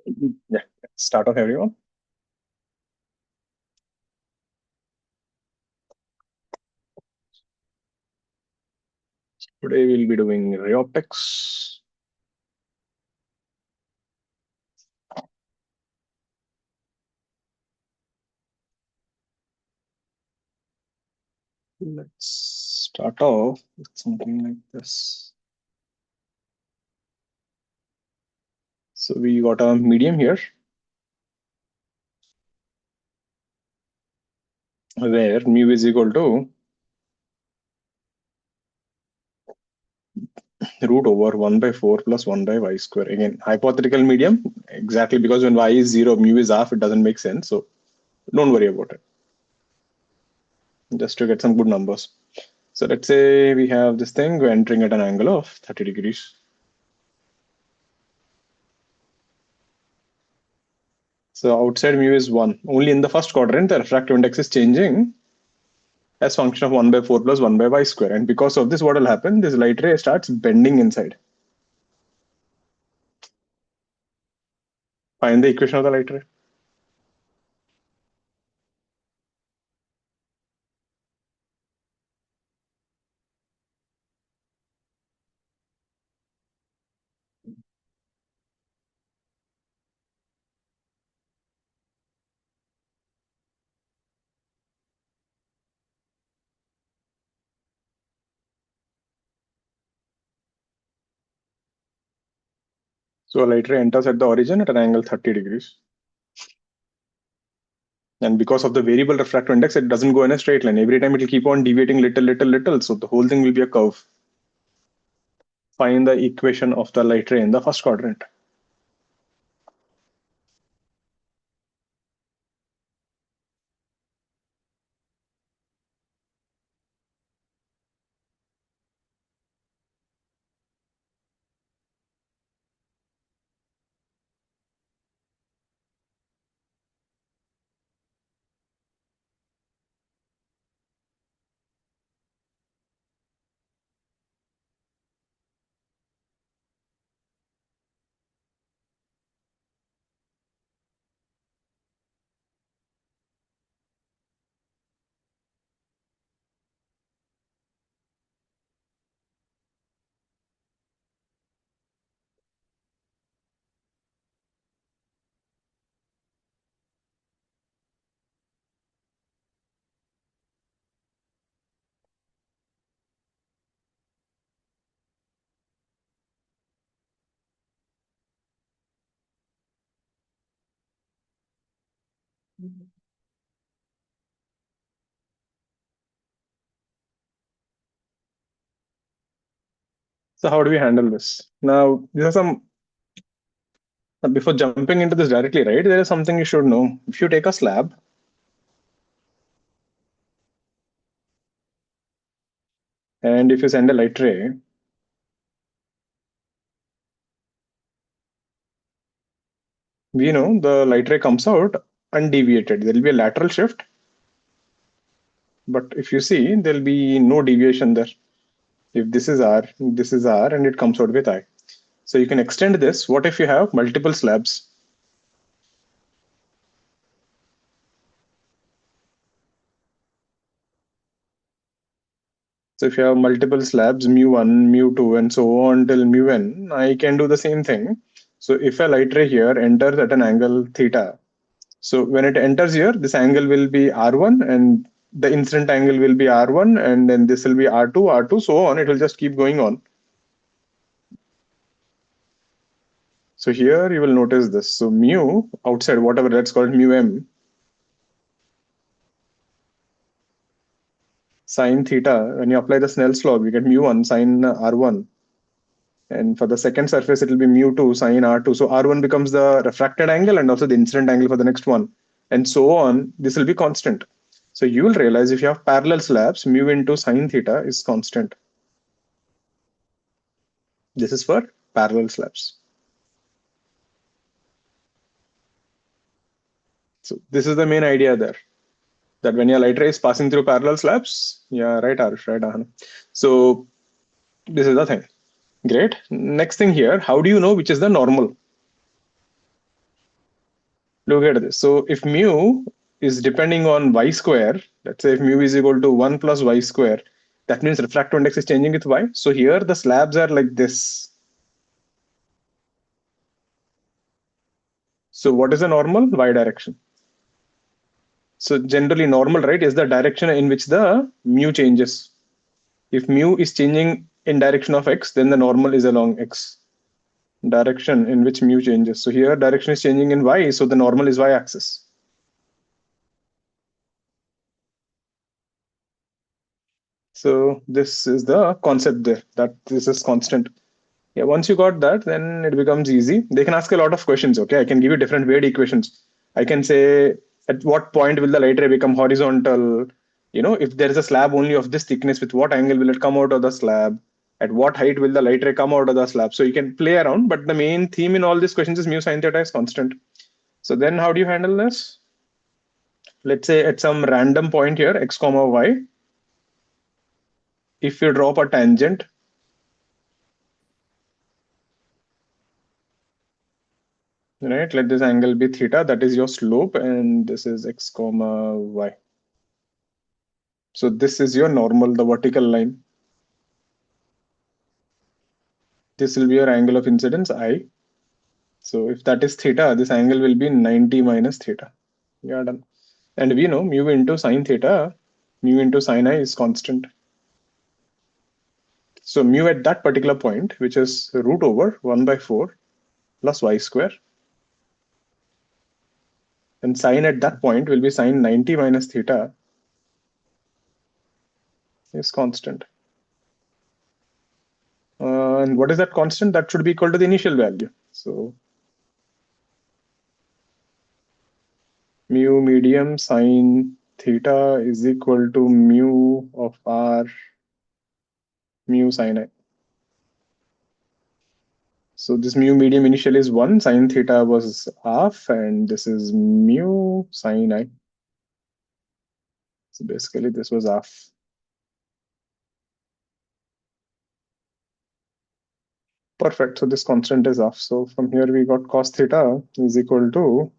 Yeah, start off everyone. Today we'll be doing ray optics. Let's start off with something like this. So we got a medium here where mu is equal to root over 1 by 4 plus 1 by y square. Again, hypothetical medium, exactly because when y is 0, mu is half, it doesn't make sense. So don't worry about it. Just to get some good numbers. So let's say we have this thing, we're entering at an angle of 30 degrees. So outside mu is 1. Only in the first quadrant, the refractive index is changing as function of 1 by 4 plus 1 by y square. And because of this, what will happen? This light ray starts bending inside. Find the equation of the light ray. So a light ray enters at the origin at an angle 30 degrees. And because of the variable refractive index, it doesn't go in a straight line. Every time it will keep on deviating little. So the whole thing will be a curve. Find the equation of the light ray in the first quadrant. So how do we handle this? Now, these are some, before jumping into this directly, right, there is something you should know. If you take a slab, and if you send a light ray, we know the light ray comes out undeviated. There will be a lateral shift, but if you see, there'll be no deviation there. If this is R, and it comes out with I. So you can extend this. What if you have multiple slabs? So if you have multiple slabs, mu1, mu2, and so on till mu(n), I can do the same thing. So if a light ray here enters at an angle theta, so when it enters here, this angle will be R1, and the incident angle will be R1, and then this will be R2, R2, so on. It will just keep going on. So here you will notice this. So mu outside, whatever that's called mu(m), sine theta, when you apply the Snell's law, we get mu1 sine R1. And for the second surface, it will be mu2 sine R2. So R1 becomes the refracted angle and also the incident angle for the next one. And so on, this will be constant. So you will realize if you have parallel slabs, mu into sine theta is constant. This is for parallel slabs. So this is the main idea there. That when your light ray is passing through parallel slabs, yeah, right, Arush, right, Ahan. So this is the thing. Great. Next thing here, how do you know which is the normal? Look at this. So if mu is depending on y square, let's say if mu is equal to 1 plus y square, that means refractive index is changing with y. So here the slabs are like this. So what is the normal? Y direction. So generally normal, right, is the direction in which the mu changes. If mu is changing in direction of x, then the normal is along x. Direction in which mu changes. So here direction is changing in y, so the normal is y axis. So this is the concept there, that this is constant. Yeah, once you got that, then it becomes easy. They can ask a lot of questions. Okay, I can give you different weight equations. I can say at what point will the light ray become horizontal? You know, if there is a slab only of this thickness, with what angle will it come out of the slab? At what height will the light ray come out of the slab? So you can play around, but the main theme in all these questions is mu sine theta is constant. So then how do you handle this? Let's say at some random point here, x comma y, if you drop a tangent, right, let this angle be theta, that is your slope, and this is x comma y. So this is your normal, the vertical line. This will be your angle of incidence I. So if that is theta, this angle will be 90 minus theta. Yeah, done. And we know mu into sine theta, mu into sine I is constant. So mu at that particular point, which is root over 1 by 4 plus y square. And sine at that point will be sine 90 minus theta is constant. And what is that constant? That should be equal to the initial value. So mu medium sine theta is equal to mu of r mu sine I. So this mu medium initially is 1, sine theta was half, and this is mu sine I. So basically this was half. Perfect. So this constant is half. So from here we got cos theta is equal to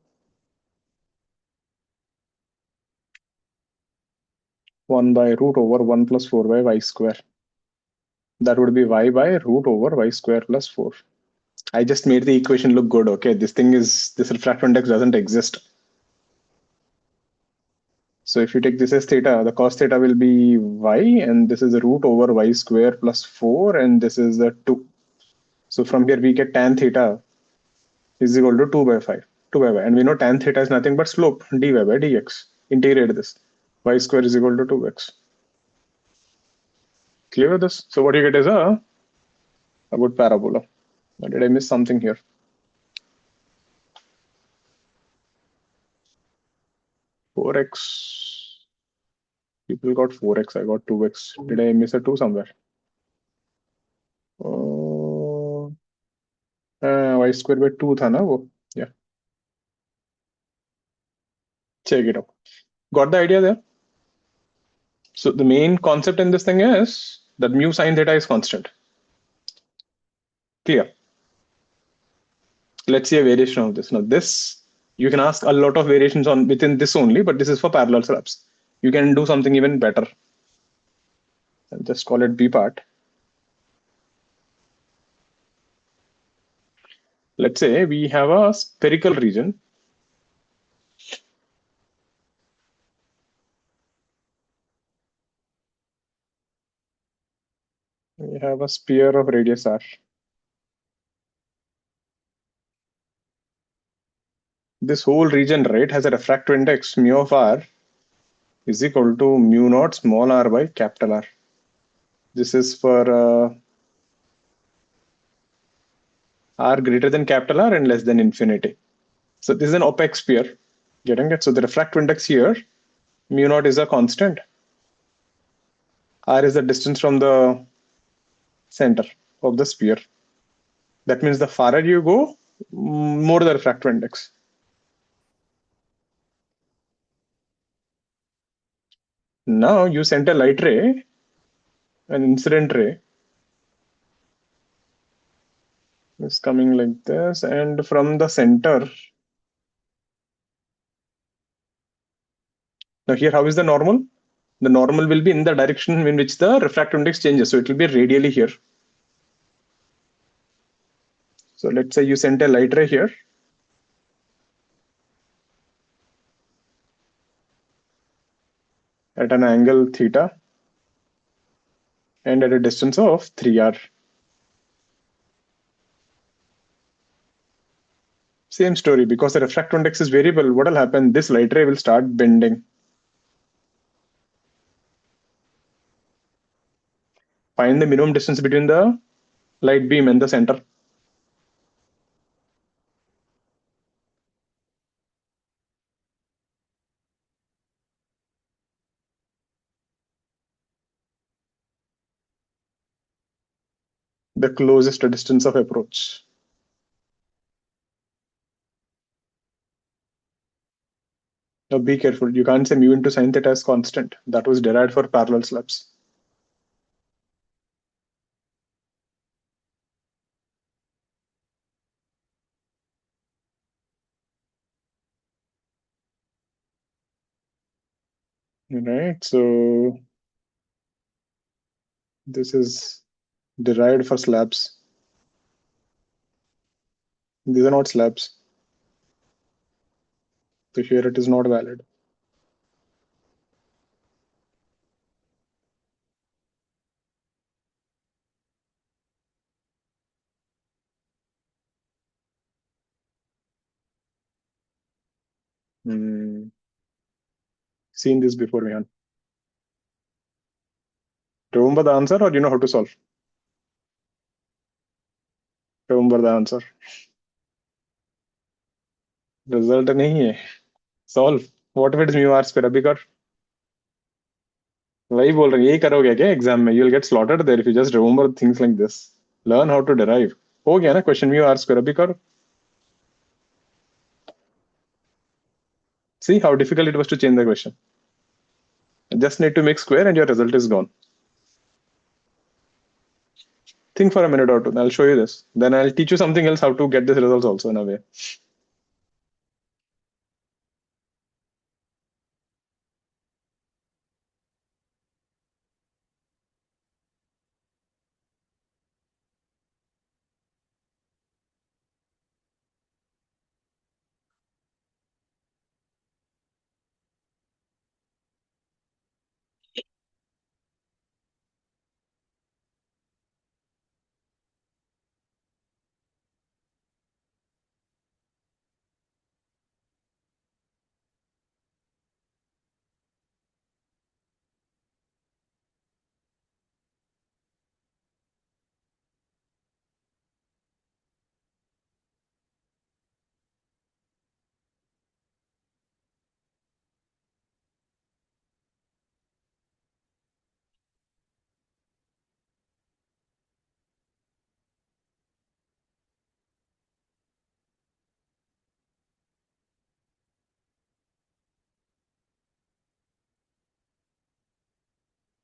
1 by root over 1 plus 4 by y square. That would be y by root over y square plus 4. I just made the equation look good. Okay, this refractive index doesn't exist. So if you take this as theta, the cos theta will be y, and this is the root over y square plus 4, and this is the 2. So from here we get tan theta is equal to 2 by 5, 2 by y. And we know tan theta is nothing but slope, dy by dx. Integrate this. Y square is equal to 2x. Clear with this? So what you get is a good parabola. Or did I miss something here? 4x. People got 4x. I got 2x. Did I miss a 2 somewhere? Y square by 2 था ना वो? Yeah. Check it out. Got the idea there? So the main concept in this thing is that mu sine theta is constant. Clear? Let's see a variation of this. Now this, you can ask a lot of variations on within this only, but this is for parallel slabs. You can do something even better. I'll just call it B part. Let's say we have a spherical region. We have a sphere of radius r. This whole region, right, has a refractive index mu of r is equal to mu naught small r by capital R. This is for r greater than capital R and less than infinity. So this is an opaque sphere. Getting it? So the refractive index here, mu naught is a constant. R is the distance from the center of the sphere. That means the farther you go, more the refractive index. Now you sent a light ray, an incident ray is coming like this, and from the center, Now here, how is the normal? The normal will be in the direction in which the refractive index changes. So it will be radially here. So let's say you sent a light ray here. At an angle theta and at a distance of 3r. Same story, because the refractive index is variable, what will happen? This light ray will start bending. Find the minimum distance between the light beam and the center. The closest distance of approach. Now be careful, you can't say mu into sine theta as constant. That was derived for parallel slabs. Right, so this is derived for slabs. These are not slabs. So here it is not valid. Seen this before, Vihan. Remember the answer, or you know how to solve? Remember the answer. Result नहीं है. Solve. What if it is mu r square? अभी कर. वही बोल रहे हैं, यही करोगे क्या एग्जाम में? You'll get slaughtered there if you just remember things like this. Learn how to derive. हो गया ना question mu r square? अभी करो. See how difficult it was to change the question. Just need to make square and your result is gone. Think for a minute or two. I'll show you this. Then I'll teach you something else, how to get these results also in a way.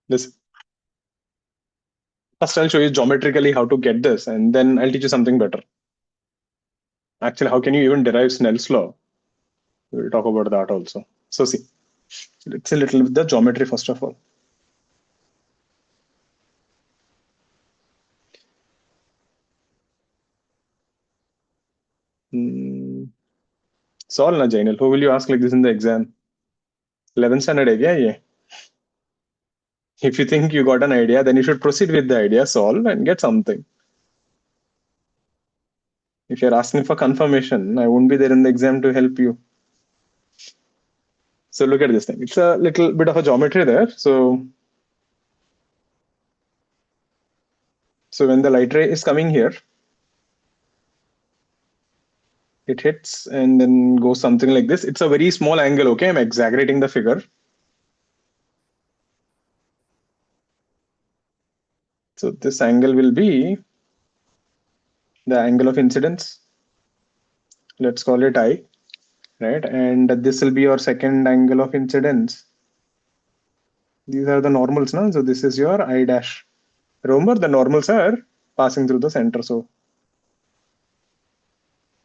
Listen. First, I'll show you geometrically how to get this, and then I'll teach you something better. Actually, how can you even derive Snell's law? We'll talk about that also. So see, let's see a little bit the geometry first of all. Solve na Jainal. Who will you ask like this in the exam? 11th standard hai kya ye? If you think you got an idea, then you should proceed with the idea, solve, and get something. If you're asking for confirmation, I won't be there in the exam to help you. So look at this thing. It's a little bit of a geometry there. So when the light ray is coming here, it hits and then goes something like this. It's a very small angle, okay? I'm exaggerating the figure. So this angle will be the angle of incidence. Let's call it I, right? And this will be your second angle of incidence. These are the normals now. So this is your I dash. Remember, the normals are passing through the center. So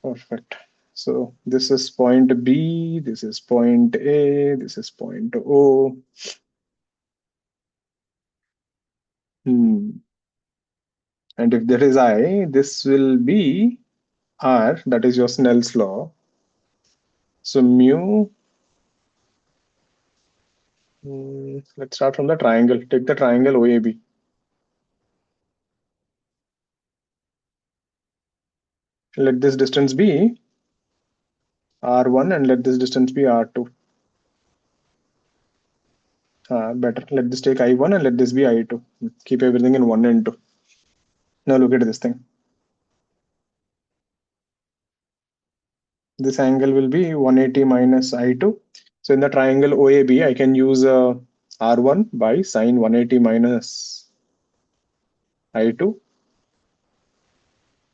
perfect. So this is point B, this is point A, this is point O. And if there is I, this will be R, that is your Snell's law. So mu, let's start from the triangle. Take the triangle OAB. Let this distance be R1 and let this distance be R2. Better. Let this take I1 and let this be I2. Keep everything in 1 and 2. Now look at this thing. This angle will be 180 minus I2. So in the triangle OAB, I can use R1 by sine 180 minus I2.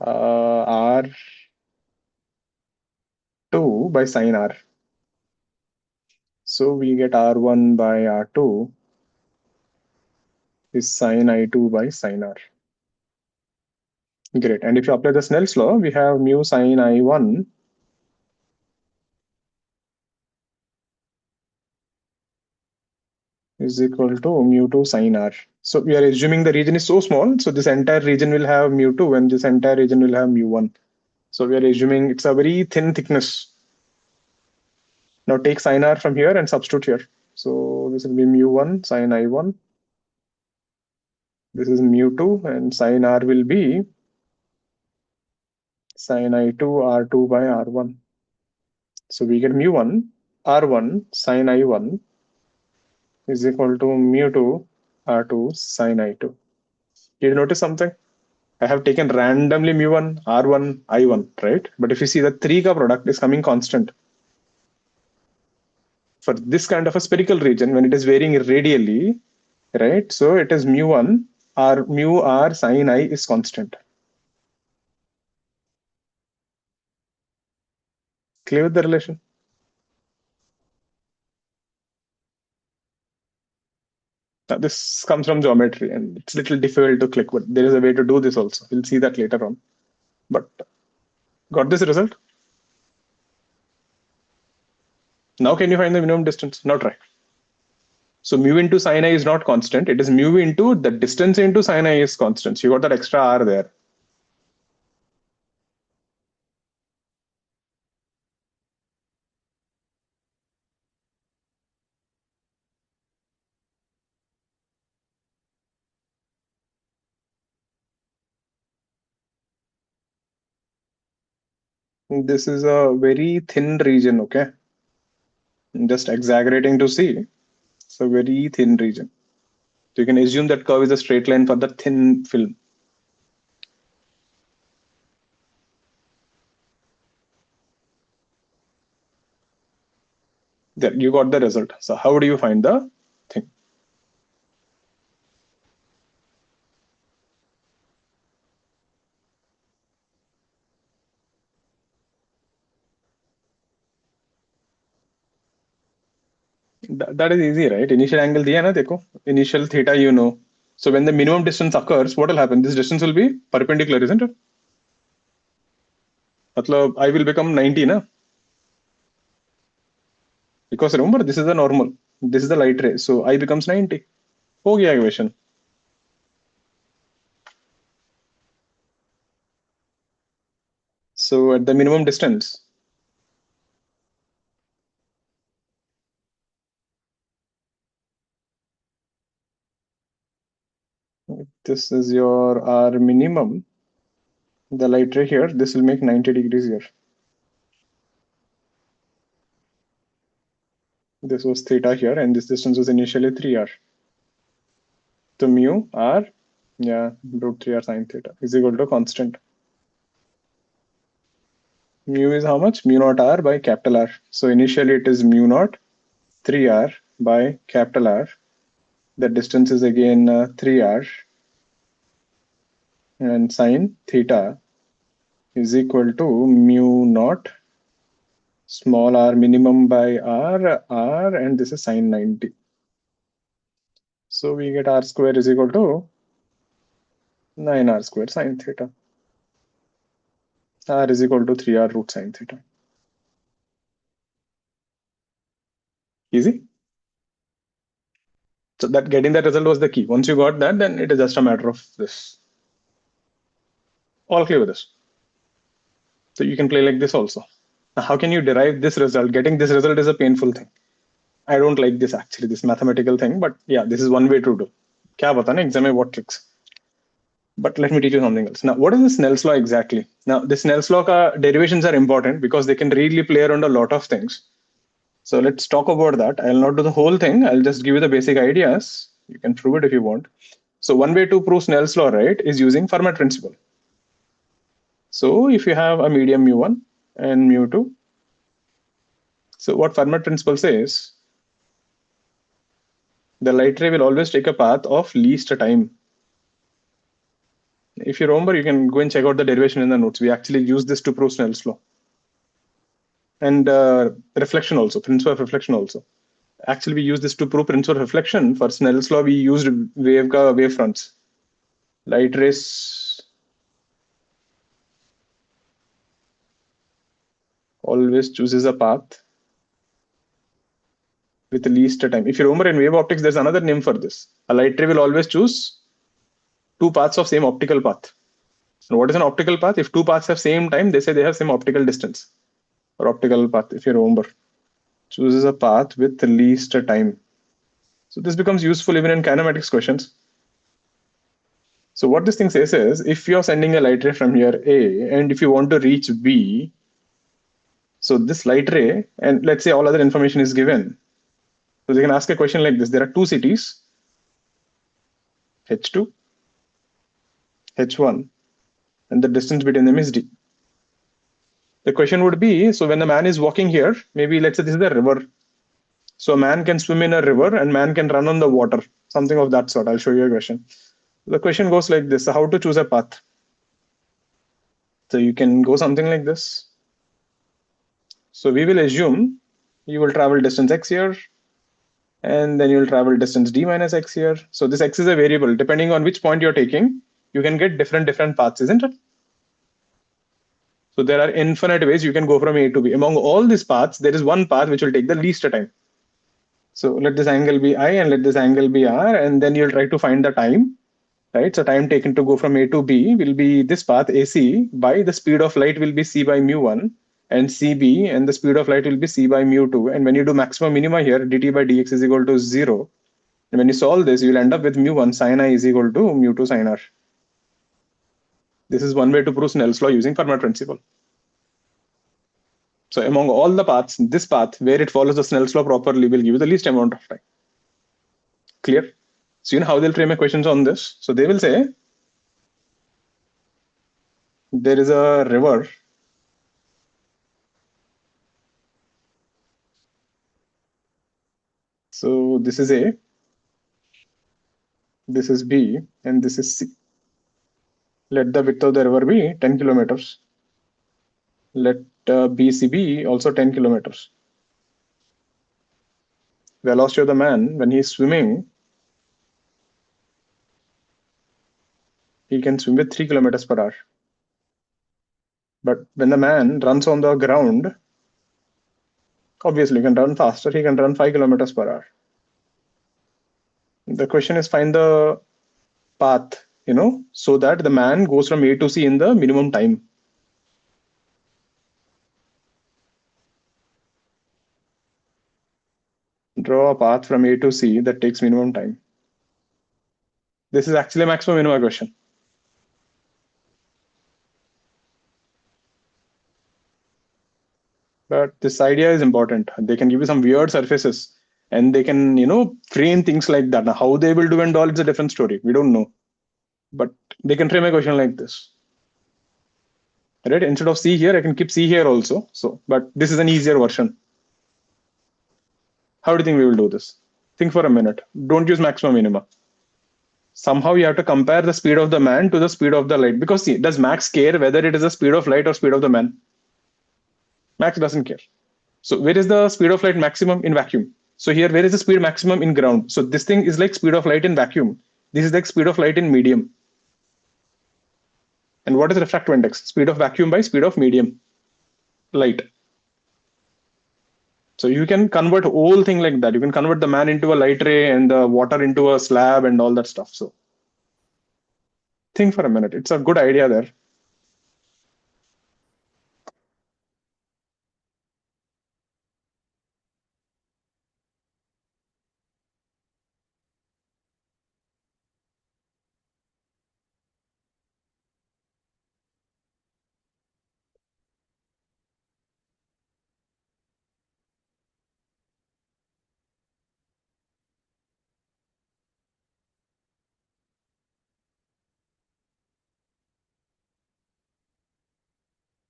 R2 by sine R. So we get R1 by R2 is sine I2 by sine R. Great. And if you apply the Snell's law, we have mu sine I1 is equal to mu2 sine R. So we are assuming the region is so small, so this entire region will have mu2 and this entire region will have mu1. So we are assuming it's a very thin thickness. Now take sine R from here and substitute here. So this will be mu1 sine I1. This is mu2 and sine R will be sine I2 R2 by R1. So we get mu1 R1 sine I1 is equal to mu2 R2 sine I2. Did you notice something? I have taken randomly mu1, R1, I1, right? But if you see the 3 ka product is coming constant. For this kind of a spherical region, when it is varying radially, right? So it is mu1 or mu r sine I is constant. Clear with the relation? Now, this comes from geometry and it's a little difficult to click, but there is a way to do this also. We'll see that later on. But got this result? Now can you find the minimum distance? Now try. So mu into sine I is not constant. It is mu into the distance into sine I is constant. So you got that extra r there. This is a very thin region, okay? I'm just exaggerating to see. It's a very thin region. So you can assume that curve is a straight line for the thin film. There, you got the result. So how do you find the thing? That is easy, right? Initial angle diya na dekho. Initial theta you know. So when the minimum distance occurs, what will happen? This distance will be perpendicular, isn't it? Matlab, I will become 90, na? Because remember, this is the normal. This is the light ray. So I becomes 90. हो गया equation. So at the minimum distance, this is your R minimum. The light ray here, this will make 90 degrees here. This was theta here, and this distance was initially 3r. So mu r, yeah, root 3r sine theta is equal to constant. Mu is how much? Mu naught r by capital R. So initially it is mu naught 3r by capital R. The distance is again 3r, and sine theta is equal to mu naught small r minimum by r, and this is sine 90. So we get r square is equal to 9r square sine theta. R is equal to 3r root sine theta. Easy. So that getting that result was the key. Once you got that, then it is just a matter of this. All clear with this. So you can play like this also. Now, how can you derive this result? Getting this result is a painful thing. I don't like this actually, this mathematical thing, but yeah, this is one way to do. Kya bata na exam mein what tricks? But let me teach you something else. Now, what is the Snell's law exactly? Now, the Snell's law derivations are important because they can really play around a lot of things. So let's talk about that. I'll not do the whole thing. I'll just give you the basic ideas. You can prove it if you want. So one way to prove Snell's law, right, is using Fermat principle. So if you have a medium mu1 and mu2, so what Fermat principle says, the light ray will always take a path of least time. If you remember, you can go and check out the derivation in the notes. We actually use this to prove Snell's law. And reflection also, principle of reflection also. Actually, we use this to prove principle of reflection. For Snell's law, we used wave fronts. Light rays always chooses a path with the least time. If you remember in wave optics, there's another name for this. A light ray will always choose two paths of same optical path. So what is an optical path? If two paths have same time, they say they have same optical distance or optical path, if you remember. Chooses a path with the least time. So this becomes useful even in kinematics questions. So what this thing says is, if you're sending a light ray from here A, and if you want to reach B, so this light ray, and let's say all other information is given. So they can ask a question like this. There are two cities, H2, H1, and the distance between them is D. The question would be, so when the man is walking here, maybe let's say this is a river. So a man can swim in a river and man can run on the water, something of that sort. I'll show you a question. The question goes like this, so how to choose a path? So you can go something like this. So we will assume you will travel distance x here, and then you'll travel distance d minus x here. So this x is a variable. Depending on which point you're taking, you can get different paths, isn't it? So there are infinite ways you can go from A to B. Among all these paths, there is one path which will take the least time. So let this angle be I and let this angle be R, and then you'll try to find the time, right? So time taken to go from A to B will be this path AC by the speed of light will be C by mu1 and CB, and the speed of light will be C by mu2. And when you do maximum minima here, dt by dx is equal to 0. And when you solve this, you'll end up with mu1 sine I is equal to mu2 sine R. This is one way to prove Snell's law using Fermat principle. So among all the paths, this path, where it follows the Snell's law properly, will give you the least amount of time. Clear? So you know how they'll frame a questions on this? So they will say, there is a river. So this is A, this is B, and this is C. Let the width of the river be 10 kilometers. Let BC be also 10 kilometers. Velocity of the man when he's swimming, he can swim with 3 kilometers per hour. But when the man runs on the ground, obviously he can run faster, he can run 5 kilometers per hour. The question is find the path, so that the man goes from A to C in the minimum time. Draw a path from A to C that takes minimum time. This is actually a maximum minima question. But this idea is important. They can give you some weird surfaces and they can, frame things like that. Now, how they will do and all, it's a different story. We don't know. But they can frame a question like this. Right? Instead of C here, I can keep C here also. So, but this is an easier version. How do you think we will do this? Think for a minute. Don't use maximum minima. Somehow you have to compare the speed of the man to the speed of the light. Because see, does Max care whether it is the speed of light or speed of the man? Max doesn't care. So where is the speed of light maximum? In vacuum. So here, where is the speed maximum? In ground. So this thing is like speed of light in vacuum. This is like speed of light in medium. And what is refractive index? Speed of vacuum by speed of medium light. So you can convert whole thing like that. You can convert the man into a light ray and the water into a slab and all that stuff. So think for a minute. It's a good idea there.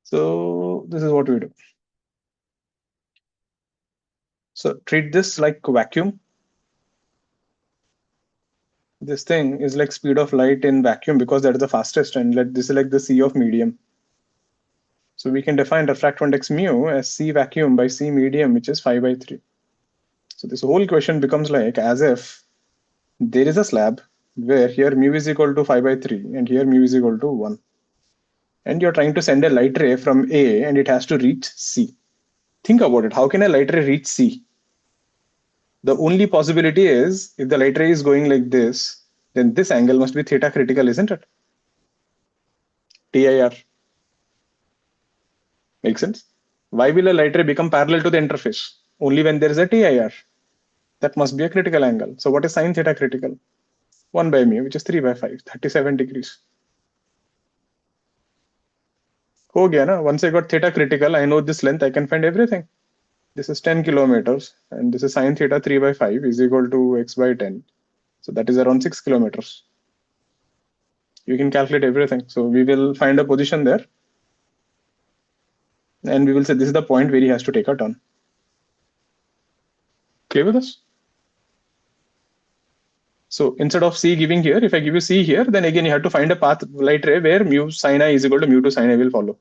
So this is what we do. So treat this like vacuum. This thing is like speed of light in vacuum because that is the fastest, and this is like the C of medium. So we can define refractive index mu as C vacuum by C medium, which is 5/3. So this whole equation becomes like as if there is a slab where here mu is equal to 5/3 and here mu is equal to 1. And you're trying to send a light ray from A and it has to reach C. Think about it. How can a light ray reach C? The only possibility is if the light ray is going like this, then this angle must be theta critical, isn't it? TIR. Make sense? Why will a light ray become parallel to the interface? Only when there is a TIR. That must be a critical angle. So what is sine theta critical? 1 by mu, which is 3/5, 37 degrees. हो गया ना? Once I got theta critical, I know this length, I can find everything. This is 10 kilometers, and this is sine theta 3/5 is equal to x by 10. So that is around 6 kilometers. You can calculate everything. So we will find a position there, and we will say this is the point where he has to take a turn. Clear with us? So instead of C giving here, if I give you C here, then again you have to find a path light ray where mu sin I is equal to mu to sin I will follow.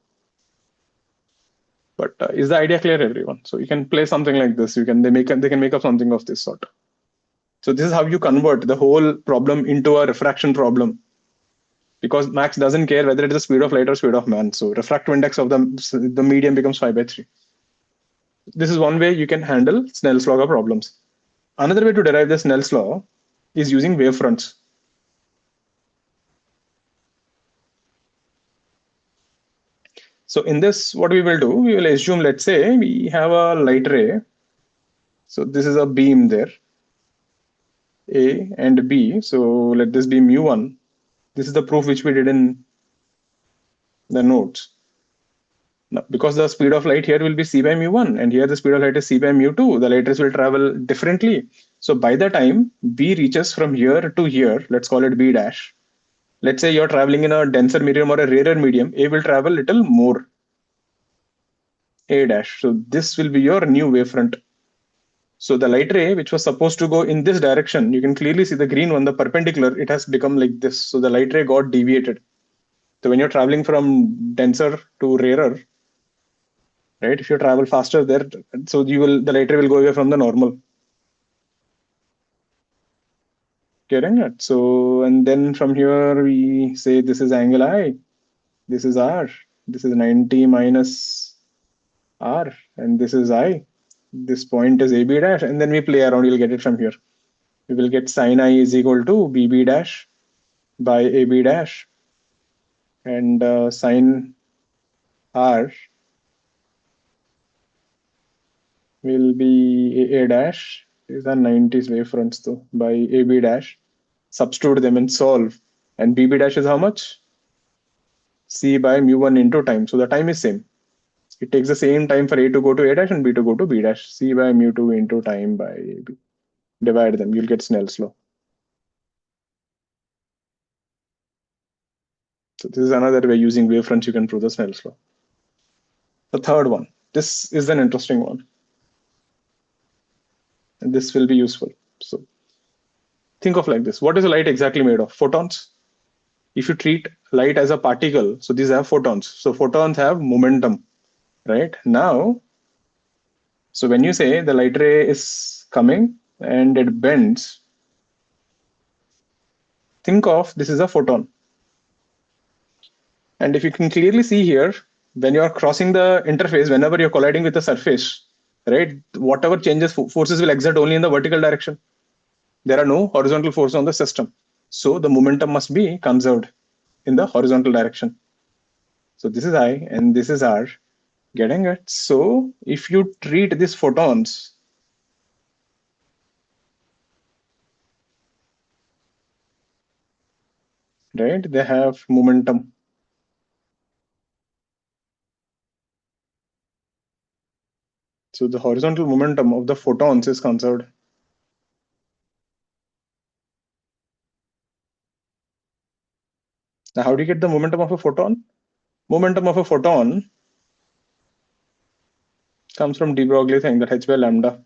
But is the idea clear, everyone? So you can play something like this. They can make up something of this sort. So this is how you convert the whole problem into a refraction problem. Because Max doesn't care whether it is the speed of light or speed of man. So refractive index of the medium becomes 5/3. This is one way you can handle Snell's law problems. Another way to derive the Snell's law is using wavefronts. So in this, what we will do, we will assume, let's say we have a light ray. So this is a beam there, A and B. So let this be mu1. This is the proof which we did in the notes. Now, because the speed of light here will be c by mu1, and here the speed of light is c by mu2, the light rays will travel differently. So by the time B reaches from here to here, let's call it B dash. Let's say you're traveling in a denser medium or a rarer medium, A will travel little more, A dash. So this will be your new wavefront. So the light ray, which was supposed to go in this direction, you can clearly see the green one, the perpendicular, it has become like this. So the light ray got deviated. So when you're traveling from denser to rarer, right? If you travel faster there, so the light ray will go away from the normal. Getting it? So, and then from here we say this is angle I, this is R, this is 90 minus R, and this is I. This point is AB dash, and then we play around, you'll get it from here. We will get sin I is equal to BB dash by AB dash, and sin R will be A dash. These are 90s wavefronts though, by AB dash. Substitute them and solve. And BB dash is how much? C by mu1 into time. So the time is same. It takes the same time for A to go to A dash and B to go to B dash. C by mu2 into time by AB. Divide them, you'll get Snell's law. So this is another way using wavefronts you can prove the Snell's law. The third one. This is an interesting one. And this will be useful. So think of like this. What is light exactly made of? Photons. If you treat light as a particle, so these have photons. So photons have momentum, right? Now, so when you say the light ray is coming and it bends, think of this is a photon. And if you can clearly see here, when you are crossing the interface, whenever you're colliding with the surface, right? Whatever changes, forces will exert only in the vertical direction. There are no horizontal forces on the system. So the momentum must be conserved in the horizontal direction. So this is I and this is R. Getting it? So if you treat these photons, right, they have momentum. So the horizontal momentum of the photons is conserved. Now, how do you get the momentum of a photon? Momentum of a photon comes from de Broglie thing, that h by lambda.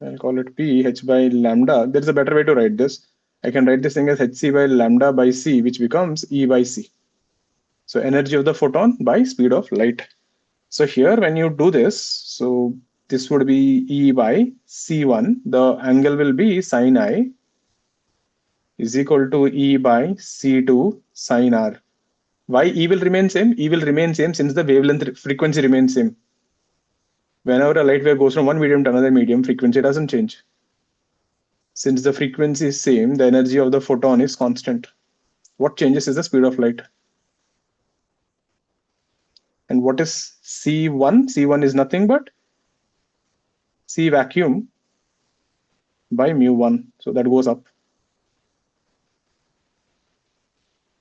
I'll call it P h by lambda. There's a better way to write this. I can write this thing as hc by lambda by c, which becomes E by c. So energy of the photon by speed of light. So here, when you do this, so this would be E by c1. The angle will be sine I is equal to E by c2 sine r. Why E will remain same? E will remain same since the wavelength frequency remains same. Whenever a light wave goes from one medium to another medium, frequency doesn't change. Since the frequency is same, the energy of the photon is constant. What changes is the speed of light. And what is C1? C1 is nothing but C vacuum by mu1. So that goes up.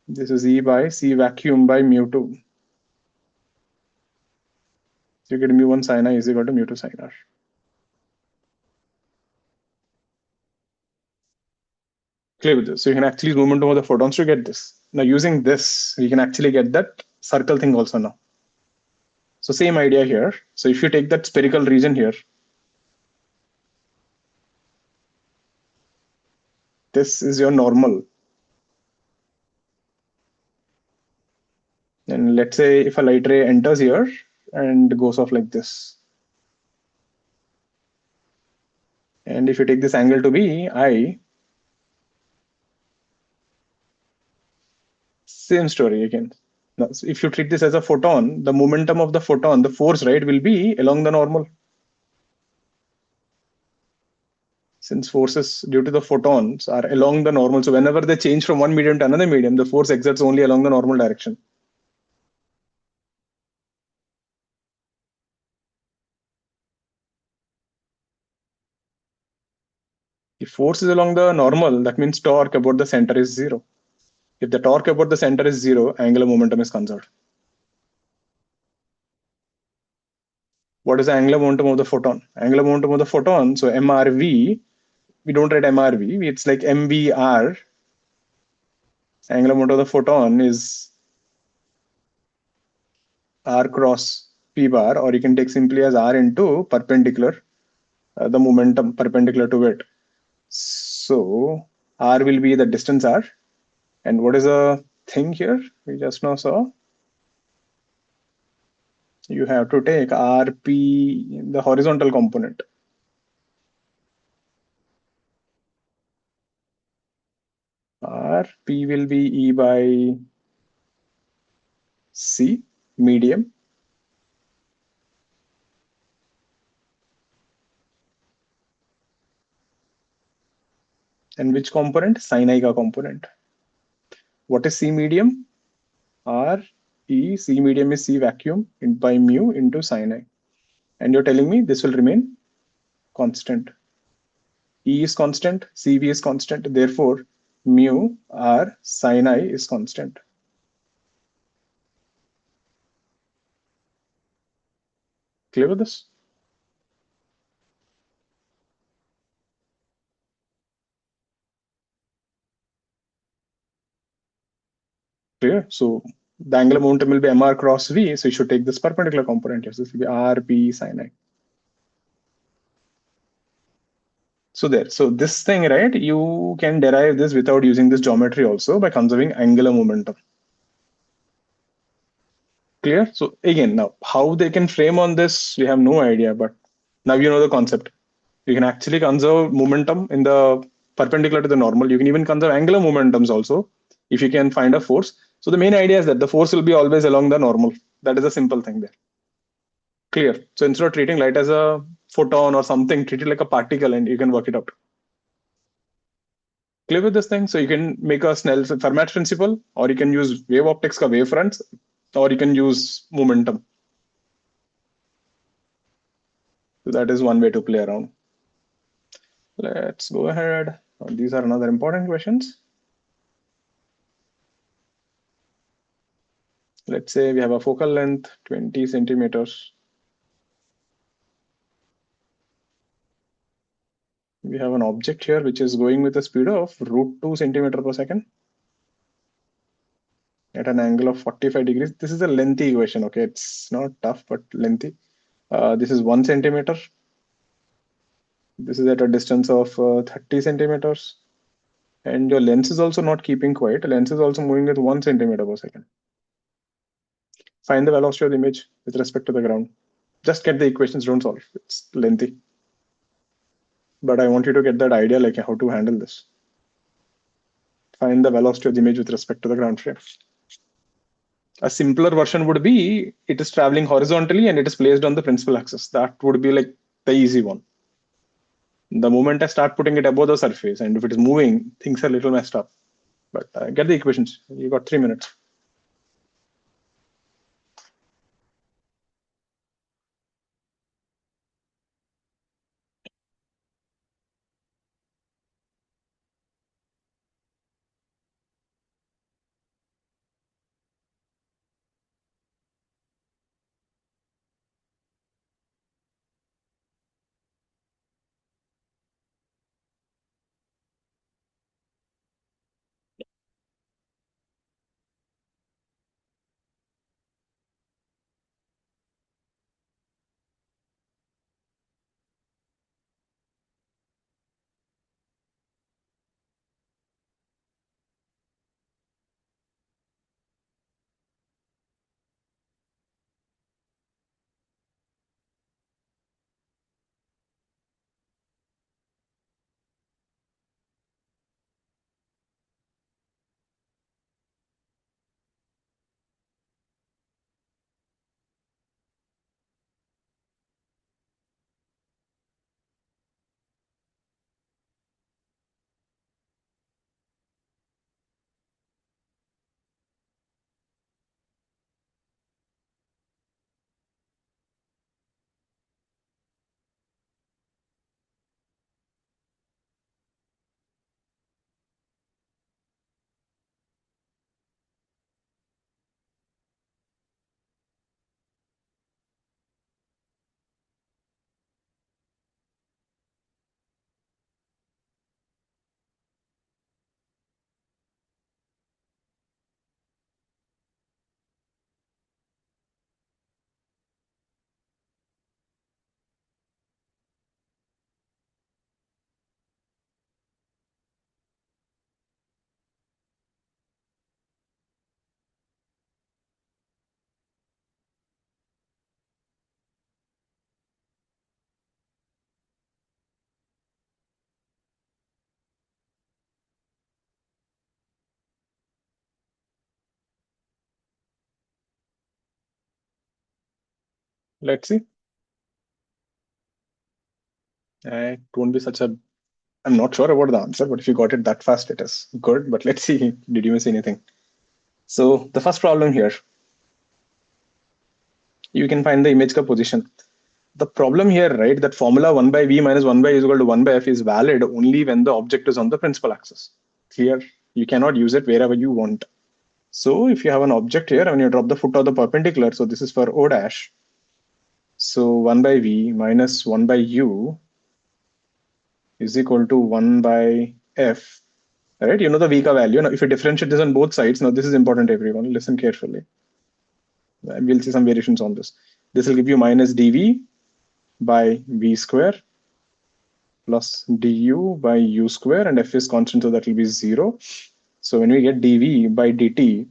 This is E by C vacuum by mu2. So you get mu1 sin I is equal to mu2 sin R. Clear with this? So you can actually zoom into the photons to get this. Now using this, we can actually get that circle thing also now. So same idea here. So if you take that spherical region here, this is your normal. And let's say if a light ray enters here and goes off like this. And if you take this angle to be I, same story again. Now, so if you treat this as a photon, the momentum of the photon, the force, right, will be along the normal. Since forces due to the photons are along the normal, so whenever they change from one medium to another medium, the force exerts only along the normal direction. If force is along the normal, that means torque about the center is zero. If the torque about the center is zero, angular momentum is conserved. What is the angular momentum of the photon? Angular momentum of the photon, so MRV, we don't write MRV, it's like MVR. Angular momentum of the photon is R cross P bar, or you can take simply as R into perpendicular, the momentum perpendicular to it. So R will be the distance R. And what is the thing here? We just now saw. You have to take RP, the horizontal component. RP will be E by C, medium. And which component? Sin I ka component. What is C medium? R E, C medium is C vacuum by mu into sin I. And you're telling me this will remain constant. E is constant, CV is constant. Therefore, mu R sin I is constant. Clear with this? Clear? So the angular momentum will be mr cross v. So you should take this perpendicular component here. So this will be r p sin I. So there. So this thing, right? You can derive this without using this geometry also by conserving angular momentum. Clear? So again, now how they can frame on this, we have no idea. But now you know the concept. You can actually conserve momentum in the perpendicular to the normal. You can even conserve angular momentums also if you can find a force. So the main idea is that the force will be always along the normal. That is a simple thing there. Clear. So instead of treating light as a photon or something, treat it like a particle and you can work it out. Clear with this thing? So you can make a Snell's Fermat principle, or you can use wave optics ka wave fronts, or you can use momentum. So that is one way to play around. Let's go ahead. These are another important questions. Let's say we have a focal length 20 centimeters. We have an object here which is going with a speed of √2 centimeter per second at an angle of 45 degrees. This is a lengthy equation. Okay, it's not tough but lengthy. This is 1 centimeter. This is at a distance of 30 centimeters. And your lens is also not keeping quiet. The lens is also moving with 1 centimeter per second. Find the velocity of the image with respect to the ground. Just get the equations, don't solve. It's lengthy. But I want you to get that idea, like how to handle this. Find the velocity of the image with respect to the ground frame. A simpler version would be, it is traveling horizontally and it is placed on the principal axis. That would be like the easy one. The moment I start putting it above the surface, and if it is moving, things are a little messed up. But get the equations. You got 3 minutes. Let's see. It won't be such a. I'm not sure about the answer, but if you got it that fast, it is good. But let's see. Did you miss anything? So the first problem here, you can find the image ka position. The problem here, right, that formula 1 by v minus 1 by is equal to 1 by f is valid only when the object is on the principal axis. Here, you cannot use it wherever you want. So if you have an object here, when you drop the foot of the perpendicular, so this is for O dash. So 1 by v minus 1 by u is equal to 1 by f. Right? You know the v ka value. Now, if you differentiate this on both sides, now this is important, everyone. Listen carefully. We'll see some variations on this. This will give you minus dv by v square plus du by u square, and f is constant, so that will be 0. So when we get dv by dt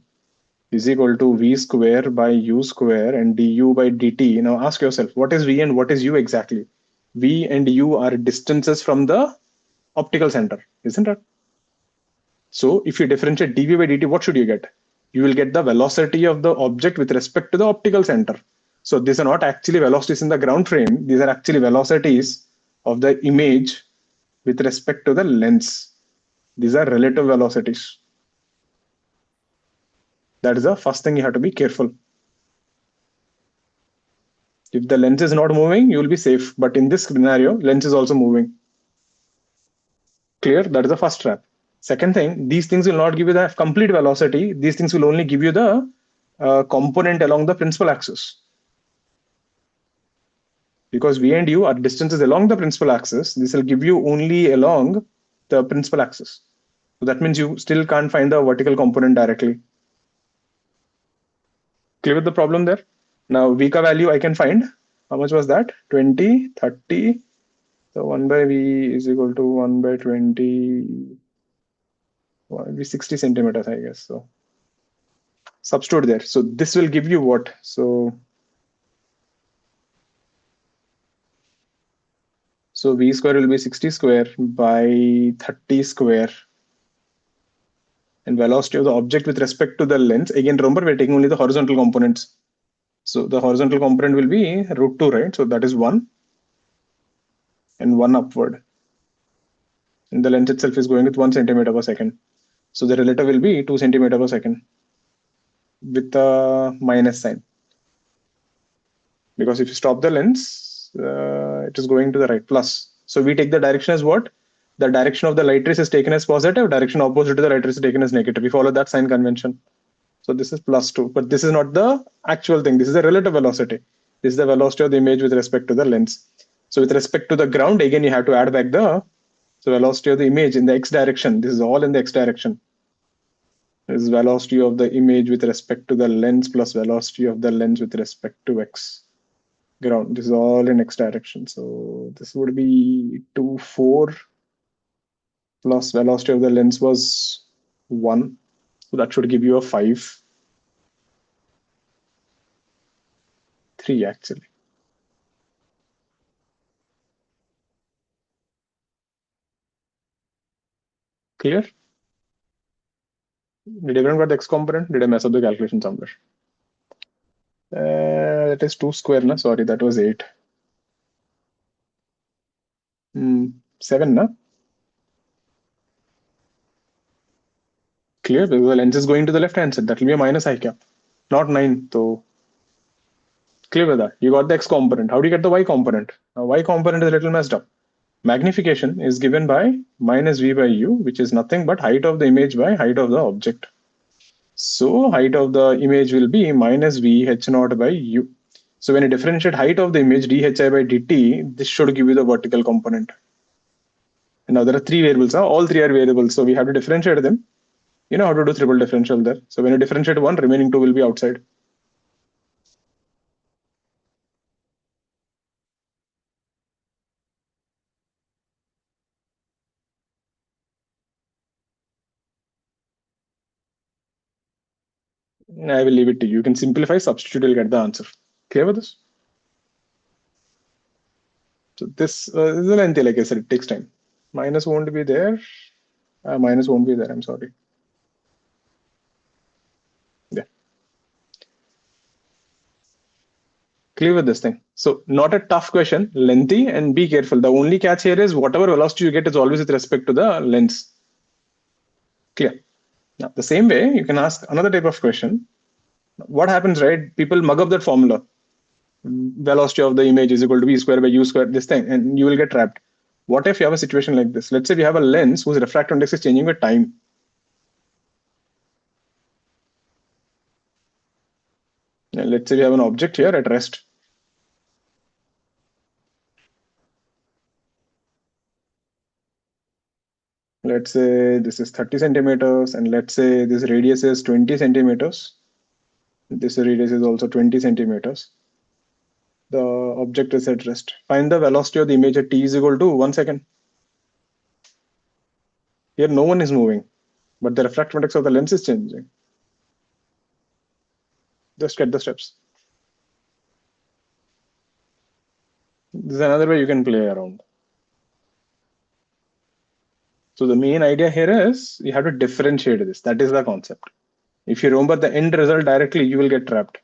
is equal to v square by u square and du by dt. Now ask yourself, what is v and what is u exactly? V and u are distances from the optical center, isn't it? So if you differentiate dv by dt, what should you get? you will get the velocity of the object with respect to the optical center. So these are not actually velocities in the ground frame. These are actually velocities of the image with respect to the lens. These are relative velocities. That is the first thing you have to be careful. If the lens is not moving, you will be safe. But in this scenario, lens is also moving. Clear? That is the first trap. Second thing, these things will not give you the complete velocity. These things will only give you the component along the principal axis. Because V and U are distances along the principal axis, this will give you only along the principal axis. So that means you still can't find the vertical component directly. Clear with the problem there? Now V ka value I can find. How much was that? 20, 30. So 1 by V is equal to 1 by 20, 60 centimeters, I guess. So substitute there. So this will give you what? So V square will be 60 square by 30 square. And velocity of the object with respect to the lens. Again, remember, we're taking only the horizontal components. So the horizontal component will be root 2, right? So that is 1 and 1 upward. And the length itself is going with 1 centimeter per second. So the relative will be 2 centimeter per second with a minus sign. Because if you stop the lens, it is going to the right, plus. So we take the direction as what? The direction of the light rays is taken as positive, direction opposite to the light rays is taken as negative. We follow that sign convention. So this is plus 2, but this is not the actual thing. This is the relative velocity. This is the velocity of the image with respect to the lens. So with respect to the ground, again, you have to add back the velocity of the image in the x direction. This is all in the x direction. This is velocity of the image with respect to the lens plus velocity of the lens with respect to x ground. This is all in x direction. So this would be 2, 4 plus velocity of the lens was 1. So that should give you a 5. 3 actually. Clear? Did everyone got the x component? Did I mess up the calculation somewhere? That is 2 square, na? Sorry, that was 8. 7, na? Clear? Because the lens is going to the left hand side. That will be a minus I cap, not 9. So clear with that. You got the x component. How do you get the y component? Now, y component is a little messed up. Magnification is given by minus v by u, which is nothing but height of the image by height of the object. So height of the image will be minus v h naught by u. So when you differentiate height of the image dhi by dt, this should give you the vertical component. And now there are 3 variables. All 3 are variables. So we have to differentiate them. You know how to do triple differential there. So when you differentiate 1, remaining 2 will be outside. I will leave it to you. You can simplify, substitute, you'll get the answer. Clear with this? So this is a lengthy, like I said, it takes time. Minus won't be there. Minus won't be there, I'm sorry. Yeah. Clear with this thing. So not a tough question, lengthy, and be careful. The only catch here is whatever velocity you get is always with respect to the lens. Clear. Now, the same way, you can ask another type of question. What happens, right? People mug up that formula. Velocity of the image is equal to v square by u square, this thing, and you will get trapped. What if you have a situation like this? Let's say we have a lens whose refractive index is changing with time. And let's say we have an object here at rest. Let's say this is 30 centimeters, and let's say this radius is 20 centimeters. This radius is also 20 centimeters. The object is at rest. Find the velocity of the image at t is equal to 1 second. Here no one is moving, but the refractive index of the lens is changing. Just get the steps. This is another way you can play around. So the main idea here is you have to differentiate this. That is the concept. If you remember the end result directly, you will get trapped.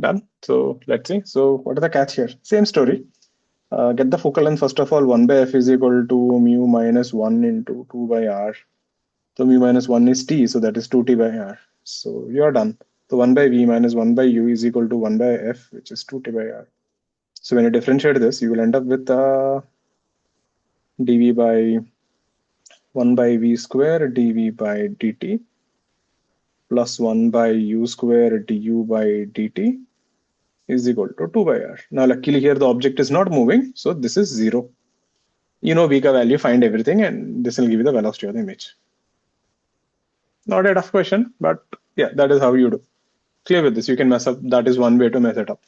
Done. So let's see. So what are the catch here? Same story. Get the focal length first of all. 1 by f is equal to mu minus 1 into 2 by r. So mu minus 1 is t, so that is 2t by r. So you are done. So 1 by v minus 1 by u is equal to 1 by f, which is 2t by r. So when you differentiate this, you will end up with dv by 1 by v square dv by dt plus 1 by u square du by dt is equal to 2 by r. Now, luckily here the object is not moving, so this is 0. You know v ka value, find everything, and this will give you the velocity of the image. Not a tough question, but yeah, that is how you do. Clear with this, you can mess up. That is one way to mess it up.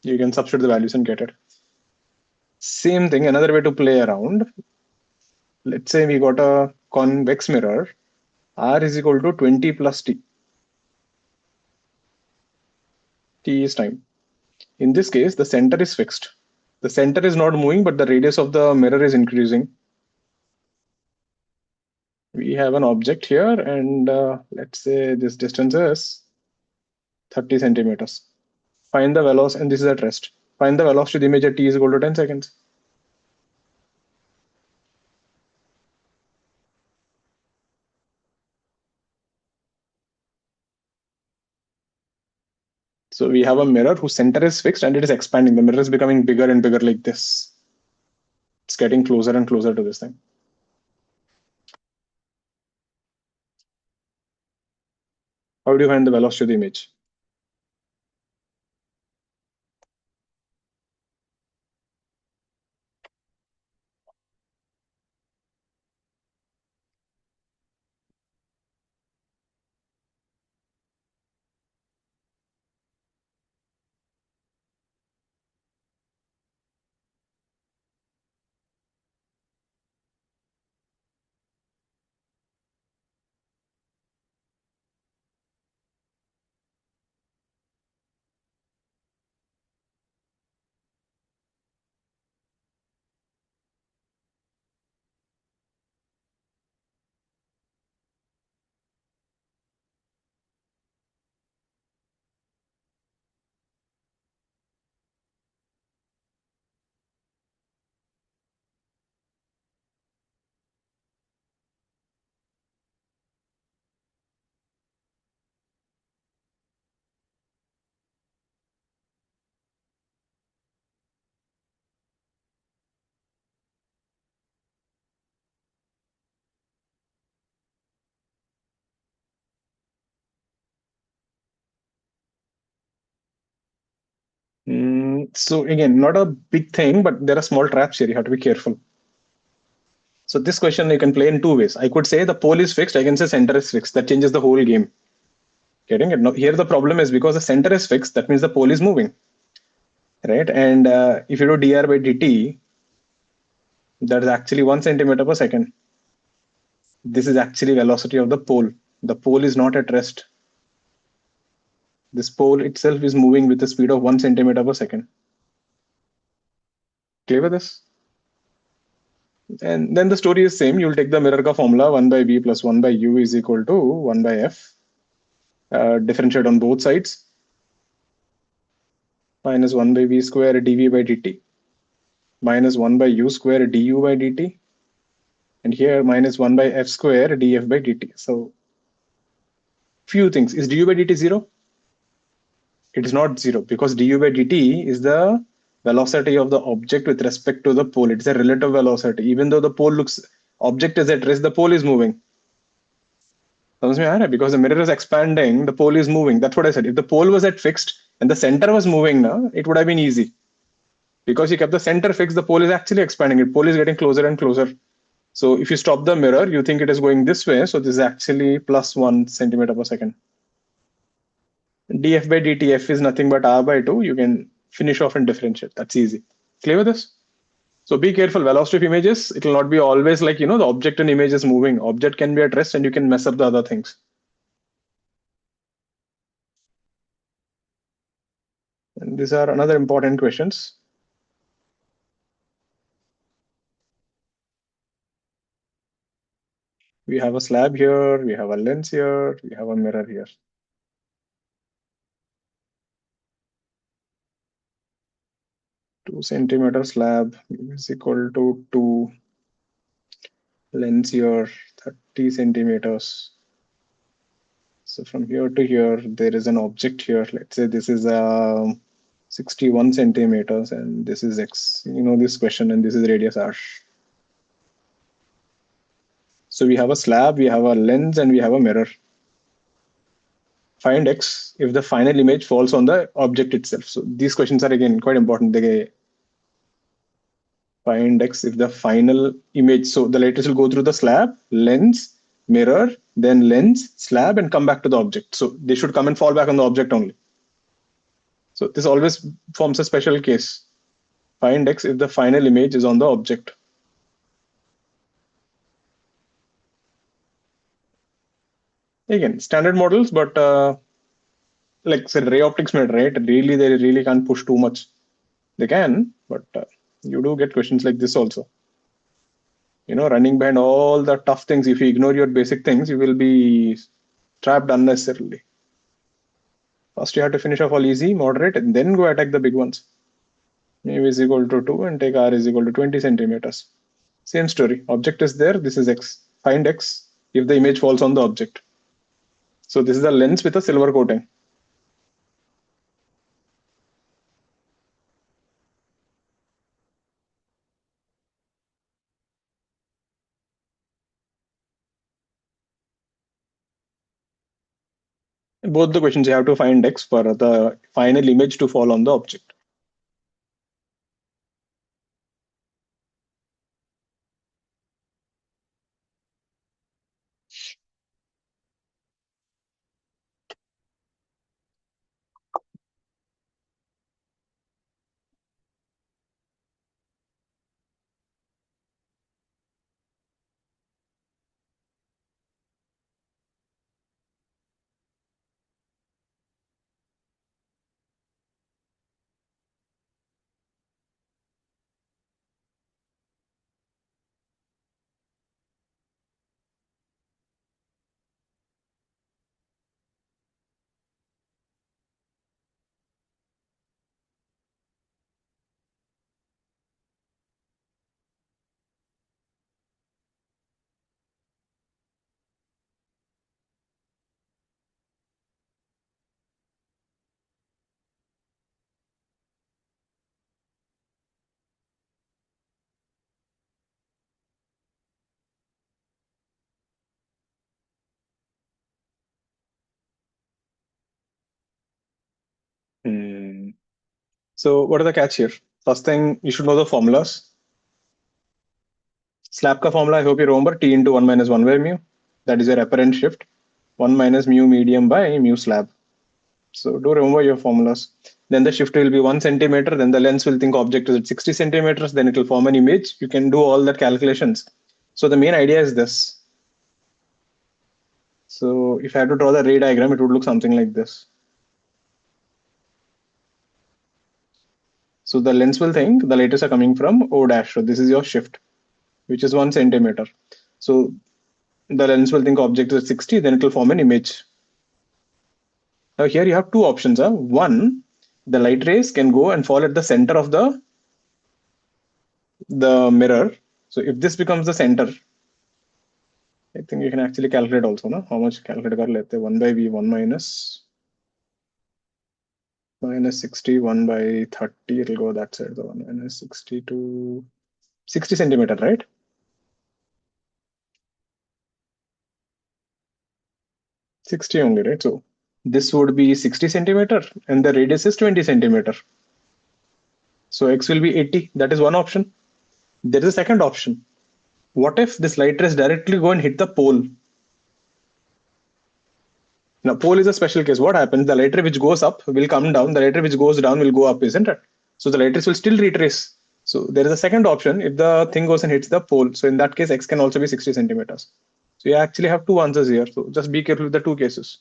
You can substitute the values and get it. Same thing, another way to play around. Let's say we got a convex mirror. R is equal to 20 plus t. T is time. In this case, the center is fixed. The center is not moving, but the radius of the mirror is increasing. We have an object here, and let's say this distance is 30 centimeters. Find the velocity, and this is at rest. Find the velocity of the image at t is equal to 10 seconds. So we have a mirror whose center is fixed and it is expanding. The mirror is becoming bigger and bigger like this. It's getting closer and closer to this thing. How do you find the velocity of the image? So again, not a big thing, but there are small traps here. You have to be careful. So this question you can play in two ways. I could say the pole is fixed. I can say center is fixed. That changes the whole game. Getting it? Now, here the problem is because the center is fixed, that means the pole is moving, right? And if you do dr by dt, that is actually 1 centimeter per second. This is actually velocity of the pole. The pole is not at rest. This pole itself is moving with a speed of 1 centimeter per second. Clear with this? And then the story is same. You'll take the mirror ka formula 1 by v plus 1 by u is equal to 1 by f. Differentiate on both sides. Minus 1 by v square dv by dt. Minus 1 by u square du by dt. And here minus 1 by f square df by dt. So few things. Is du by dt 0? It is not 0 because du by dt is the velocity of the object with respect to the pole. It's a relative velocity. Even though the pole looks, object is at rest, the pole is moving. Because the mirror is expanding, the pole is moving. That's what I said. If the pole was at fixed and the center was moving now, it would have been easy. Because you kept the center fixed, the pole is actually expanding. The pole is getting closer and closer. So if you stop the mirror, you think it is going this way. So this is actually plus 1 centimeter per second. df by dt, f is nothing but r by 2. You can finish off and differentiate. That's easy. Clear with this? So be careful. Velocity of images, it will not be always like, the object and image is moving. Object can be at rest and you can mess up the other things. And these are another important questions. We have a slab here, we have a lens here, we have a mirror here. Two centimeter slab is equal to 2 lens here, 30 centimeters. So from here to here, there is an object here. Let's say this is 61 centimeters and this is X. This question, and this is radius R. So we have a slab, we have a lens, and we have a mirror. Find X if the final image falls on the object itself. So these questions are again quite important. They find X if the final image. So the latest will go through the slab, lens, mirror, then lens, slab, and come back to the object. So they should come and fall back on the object only. So this always forms a special case. Find X if the final image is on the object. Again, standard models, but like say ray optics made, right? Really, they really can't push too much. They can, but you do get questions like this also. Running behind all the tough things, if you ignore your basic things, you will be trapped unnecessarily. First, you have to finish off all easy, moderate, and then go attack the big ones. mu is equal to 2 and take r is equal to 20 centimeters. Same story. Object is there. This is X. Find X if the image falls on the object. So this is a lens with a silver coating. Both the questions you have to find X for the final image to fall on the object. So what are the catch here? First thing, you should know the formulas. Slab ka formula, I hope you remember, T into 1 minus 1 by mu. That is your apparent shift. 1 minus mu medium by mu slab. So do remember your formulas. Then the shift will be 1 centimeter. Then the lens will think object is at 60 centimeters. Then it will form an image. You can do all that calculations. So the main idea is this. So if I had to draw the ray diagram, it would look something like this. So the lens will think the light rays are coming from O dash. So this is your shift, which is 1 centimeter. So the lens will think object is 60, then it will form an image. Now here you have two options. One, the light rays can go and fall at the center of the mirror. So if this becomes the center, I think you can actually calculate also, no? How much calculate kar lete? 1 by V, 1 minus 60, 1 by 30, it'll go that side. So 1 minus 60 to 60 centimeter, right? Sixty only, right? So this would be 60 centimeter and the radius is 20 centimeter. So X will be 80. That is one option. There is a second option. What if this light rays directly go and hit the pole? Now, pole is a special case. What happens? The light ray which goes up will come down. The light ray which goes down will go up, isn't it? So the light rays will still retrace. So there is a second option if the thing goes and hits the pole. So in that case, X can also be 60 centimeters. So you actually have two answers here. So just be careful with the two cases.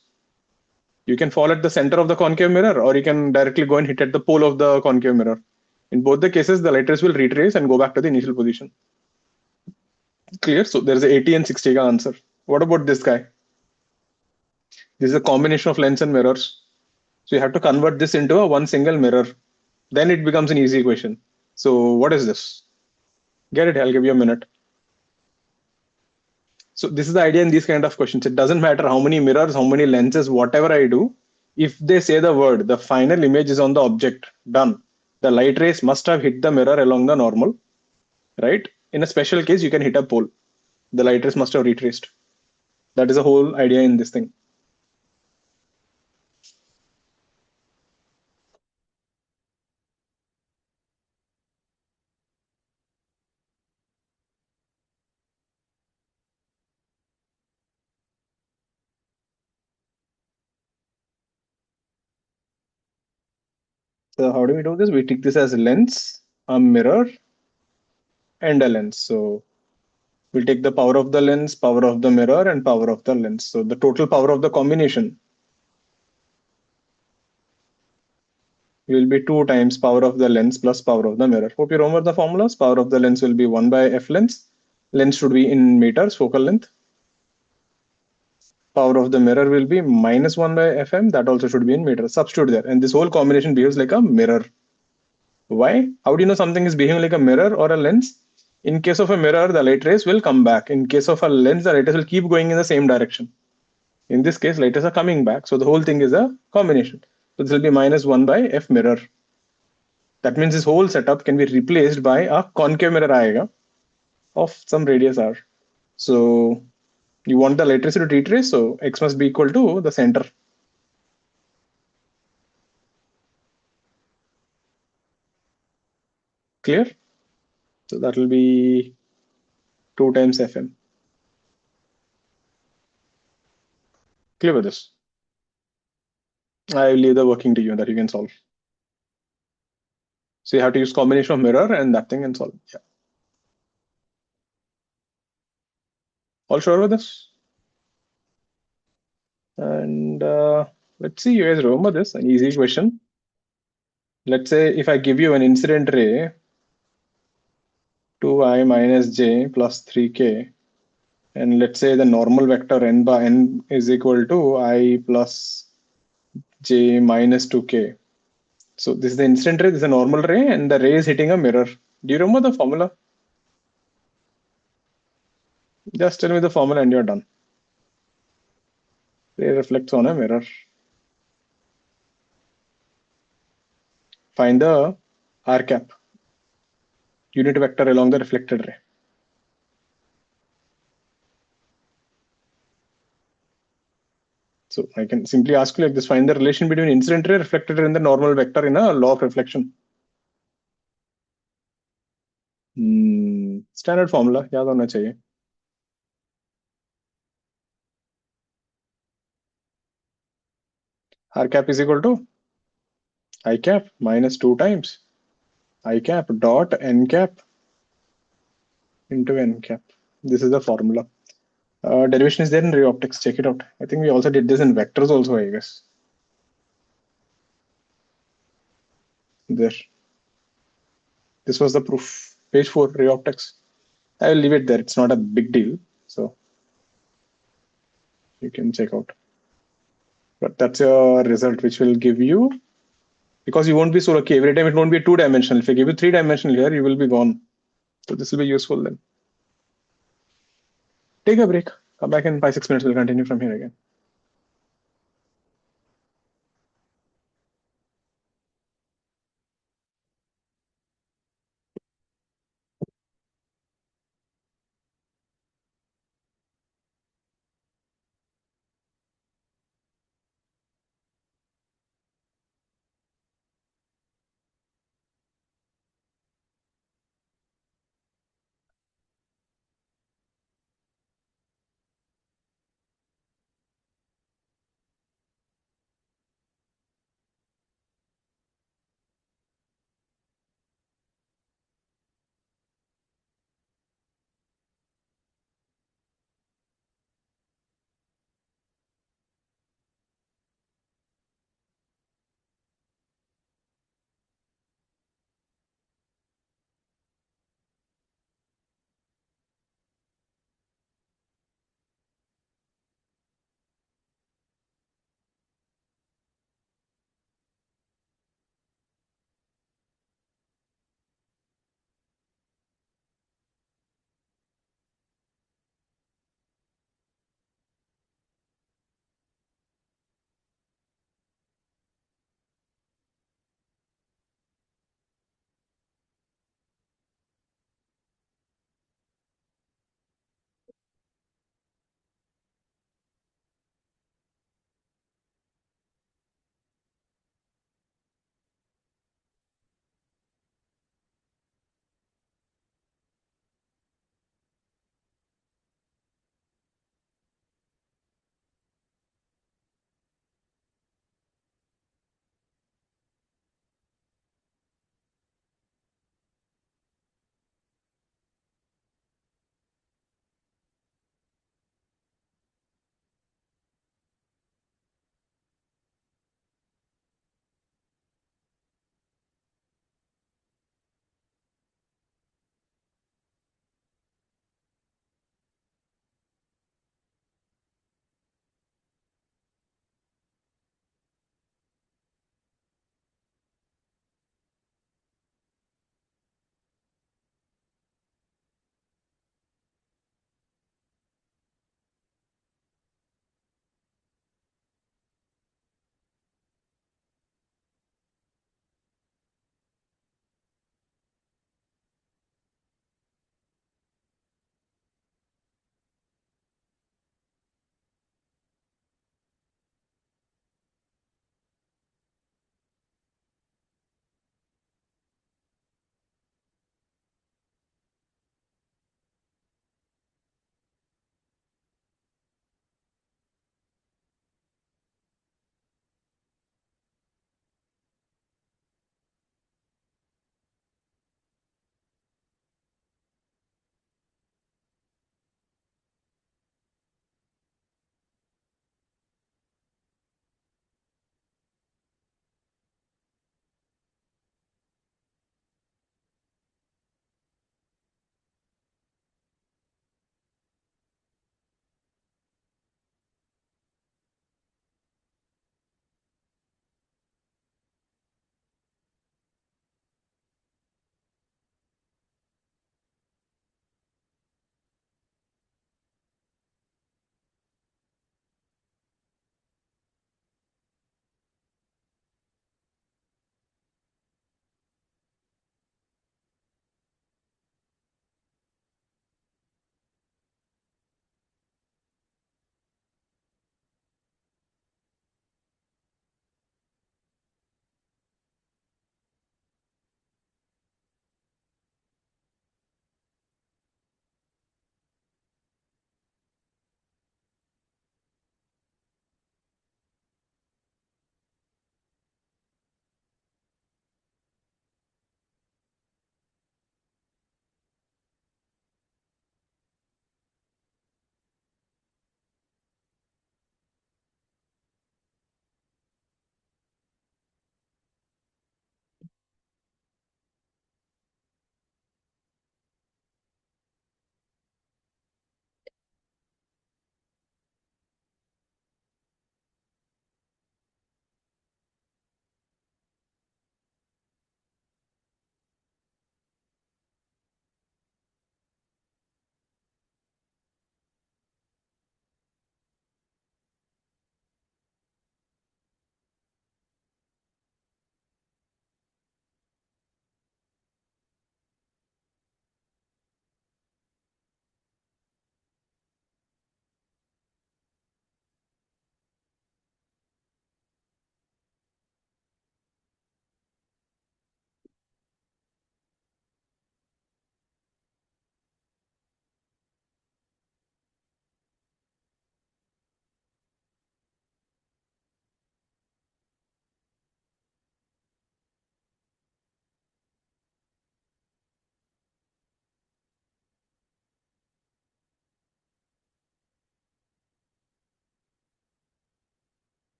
You can fall at the center of the concave mirror, or you can directly go and hit at the pole of the concave mirror. In both the cases, the light rays will retrace and go back to the initial position. Clear? So there's a 80 and 60 answer. What about this guy? This is a combination of lens and mirrors. So you have to convert this into a one single mirror. Then it becomes an easy equation. So what is this? Get it? I'll give you a minute. So this is the idea in these kind of questions. It doesn't matter how many mirrors, how many lenses, whatever I do. If they say the word, the final image is on the object, done. The light rays must have hit the mirror along the normal, right? In a special case, you can hit a pole. The light rays must have retraced. That is the whole idea in this thing. So how do we do this? We take this as a lens, a mirror, and a lens. So we'll take the power of the lens, power of the mirror, and power of the lens. So the total power of the combination will be 2 times power of the lens plus power of the mirror. Hope you remember the formulas. Power of the lens will be 1 by f lens. Lens should be in meters, focal length. Power of the mirror will be minus 1 by fm. That also should be in meters. Substitute there. And this whole combination behaves like a mirror. Why? How do you know something is behaving like a mirror or a lens? In case of a mirror, the light rays will come back. In case of a lens, the light rays will keep going in the same direction. In this case, light rays are coming back. So the whole thing is a combination. So this will be minus 1 by f mirror. That means this whole setup can be replaced by a concave mirror aega of some radius r. So you want the light rays to retrace, so x must be equal to the center. Clear? So that will be 2 times fm. Clear with this? I will leave the working to you that you can solve. So you have to use combination of mirror and that thing and solve. Yeah. All sure with this? And let's see, you guys remember this, an easy question. Let's say if I give you an incident ray 2i minus j plus 3k, and let's say the normal vector n by n is equal to I plus j minus 2k. So this is the incident ray, this is a normal ray, and the ray is hitting a mirror. Do you remember the formula? Just tell me the formula and you're done. Ray reflects on a mirror. Find the r cap, unit vector along the reflected ray. So I can simply ask you like this, find the relation between incident ray, reflected ray, and the normal vector in a law of reflection. Standard formula, याद होना चाहिए. R cap is equal to I cap minus 2 times I cap dot n cap into n cap. This is the formula. Derivation is there in ray optics. Check it out. I think we also did this in vectors also, I guess. There. This was the proof. Page 4, ray optics. I will leave it there. It's not a big deal. So you can check out. But that's your result, which will give you, because you won't be so lucky. Every time it won't be two-dimensional. If I give you three-dimensional here, you will be gone. So this will be useful then. Take a break. Come back in 5-6 minutes. We'll continue from here again.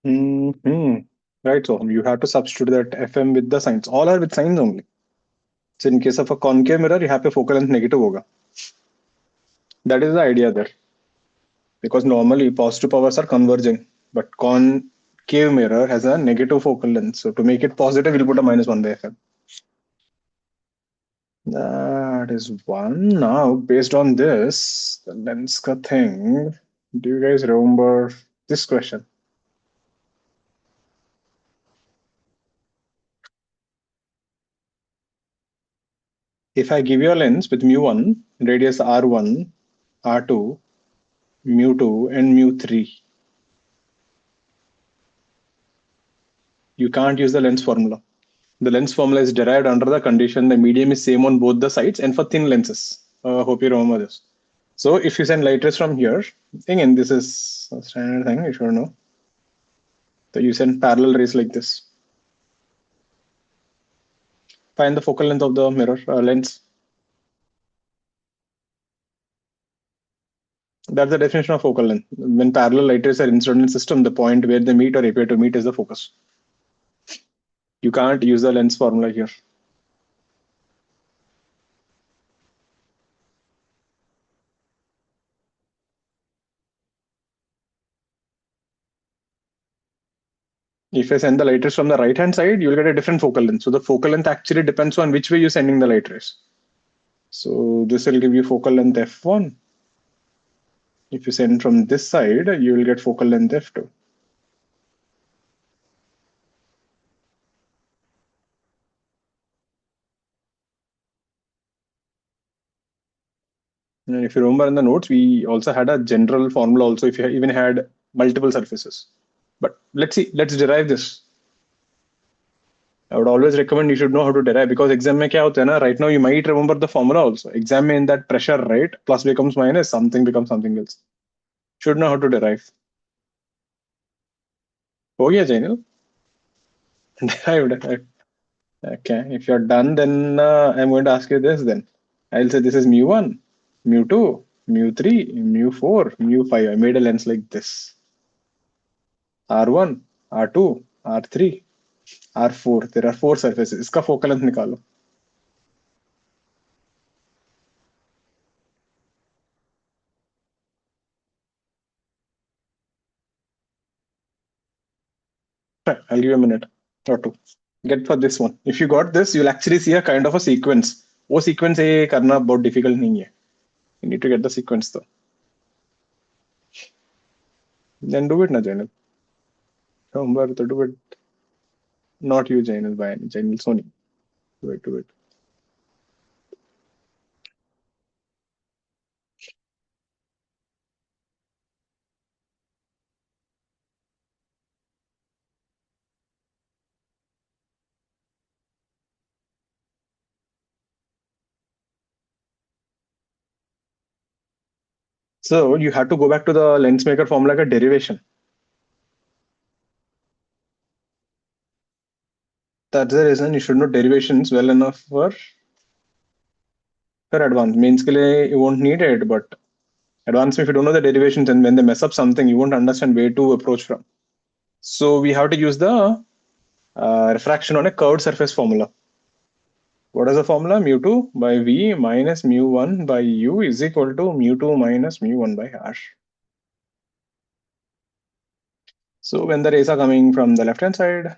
Hmm. Right, so you have to substitute that FM with the signs. All are with signs only. So in case of a concave mirror, you have a focal length negative hoga. That is the idea there. Because normally positive powers are converging, but concave mirror has a negative focal length. So to make it positive, we'll put a minus 1 by FM. That is one. Now, based on this, the lens ka thing, do you guys remember this question? If I give you a lens with mu1, radius r1, r2, mu2, and mu3, you can't use the lens formula. The lens formula is derived under the condition the medium is same on both the sides and for thin lenses. Hope you remember this. So if you send light rays from here, again, this is a standard thing, you should know. So you send parallel rays like this. Find the focal length of the mirror lens. That's the definition of focal length. When parallel light rays are incident in system, the point where they meet or appear to meet is the focus. You can't use the lens formula here. If I send the light rays from the right hand side, you'll get a different focal length. So the focal length actually depends on which way you're sending the light rays. So this will give you focal length f1. If you send from this side, you will get focal length f2. And if you remember in the notes, we also had a general formula also if you even had multiple surfaces. But let's see, let's derive this. I would always recommend you should know how to derive because exam mein kya hota hai na, right now you might remember the formula also. Exam mein in that pressure, right? Plus becomes minus, something becomes something else. Should know how to derive. हो गया Jainil? Derived. Okay, if you're done, then I'm going to ask you this then. I'll say this is mu1, mu2, mu3, mu4, mu5. I made a lens like this. R1, R2, R3, R4. There are four surfaces. इसका focal length निकालो. I'll give you a minute or two. Get for this one. If you got this, you'll actually see a kind of a sequence. वो sequence ये करना बहुत difficult नहीं है. You need to get the sequence though. Then do it na Jainil. Remember to do it. Not you Jainil, by Jainil Sony. Do it, do it. So you have to go back to the lens maker formula like a derivation. That's the reason you should know derivations well enough for advanced. Mains के लिए you won't need it, but advanced if you don't know the derivations and when they mess up something, you won't understand where to approach from. So we have to use the refraction on a curved surface formula. What is the formula? Mu2 by V minus mu1 by U is equal to mu2 minus mu1 by R. So when the rays are coming from the left hand side,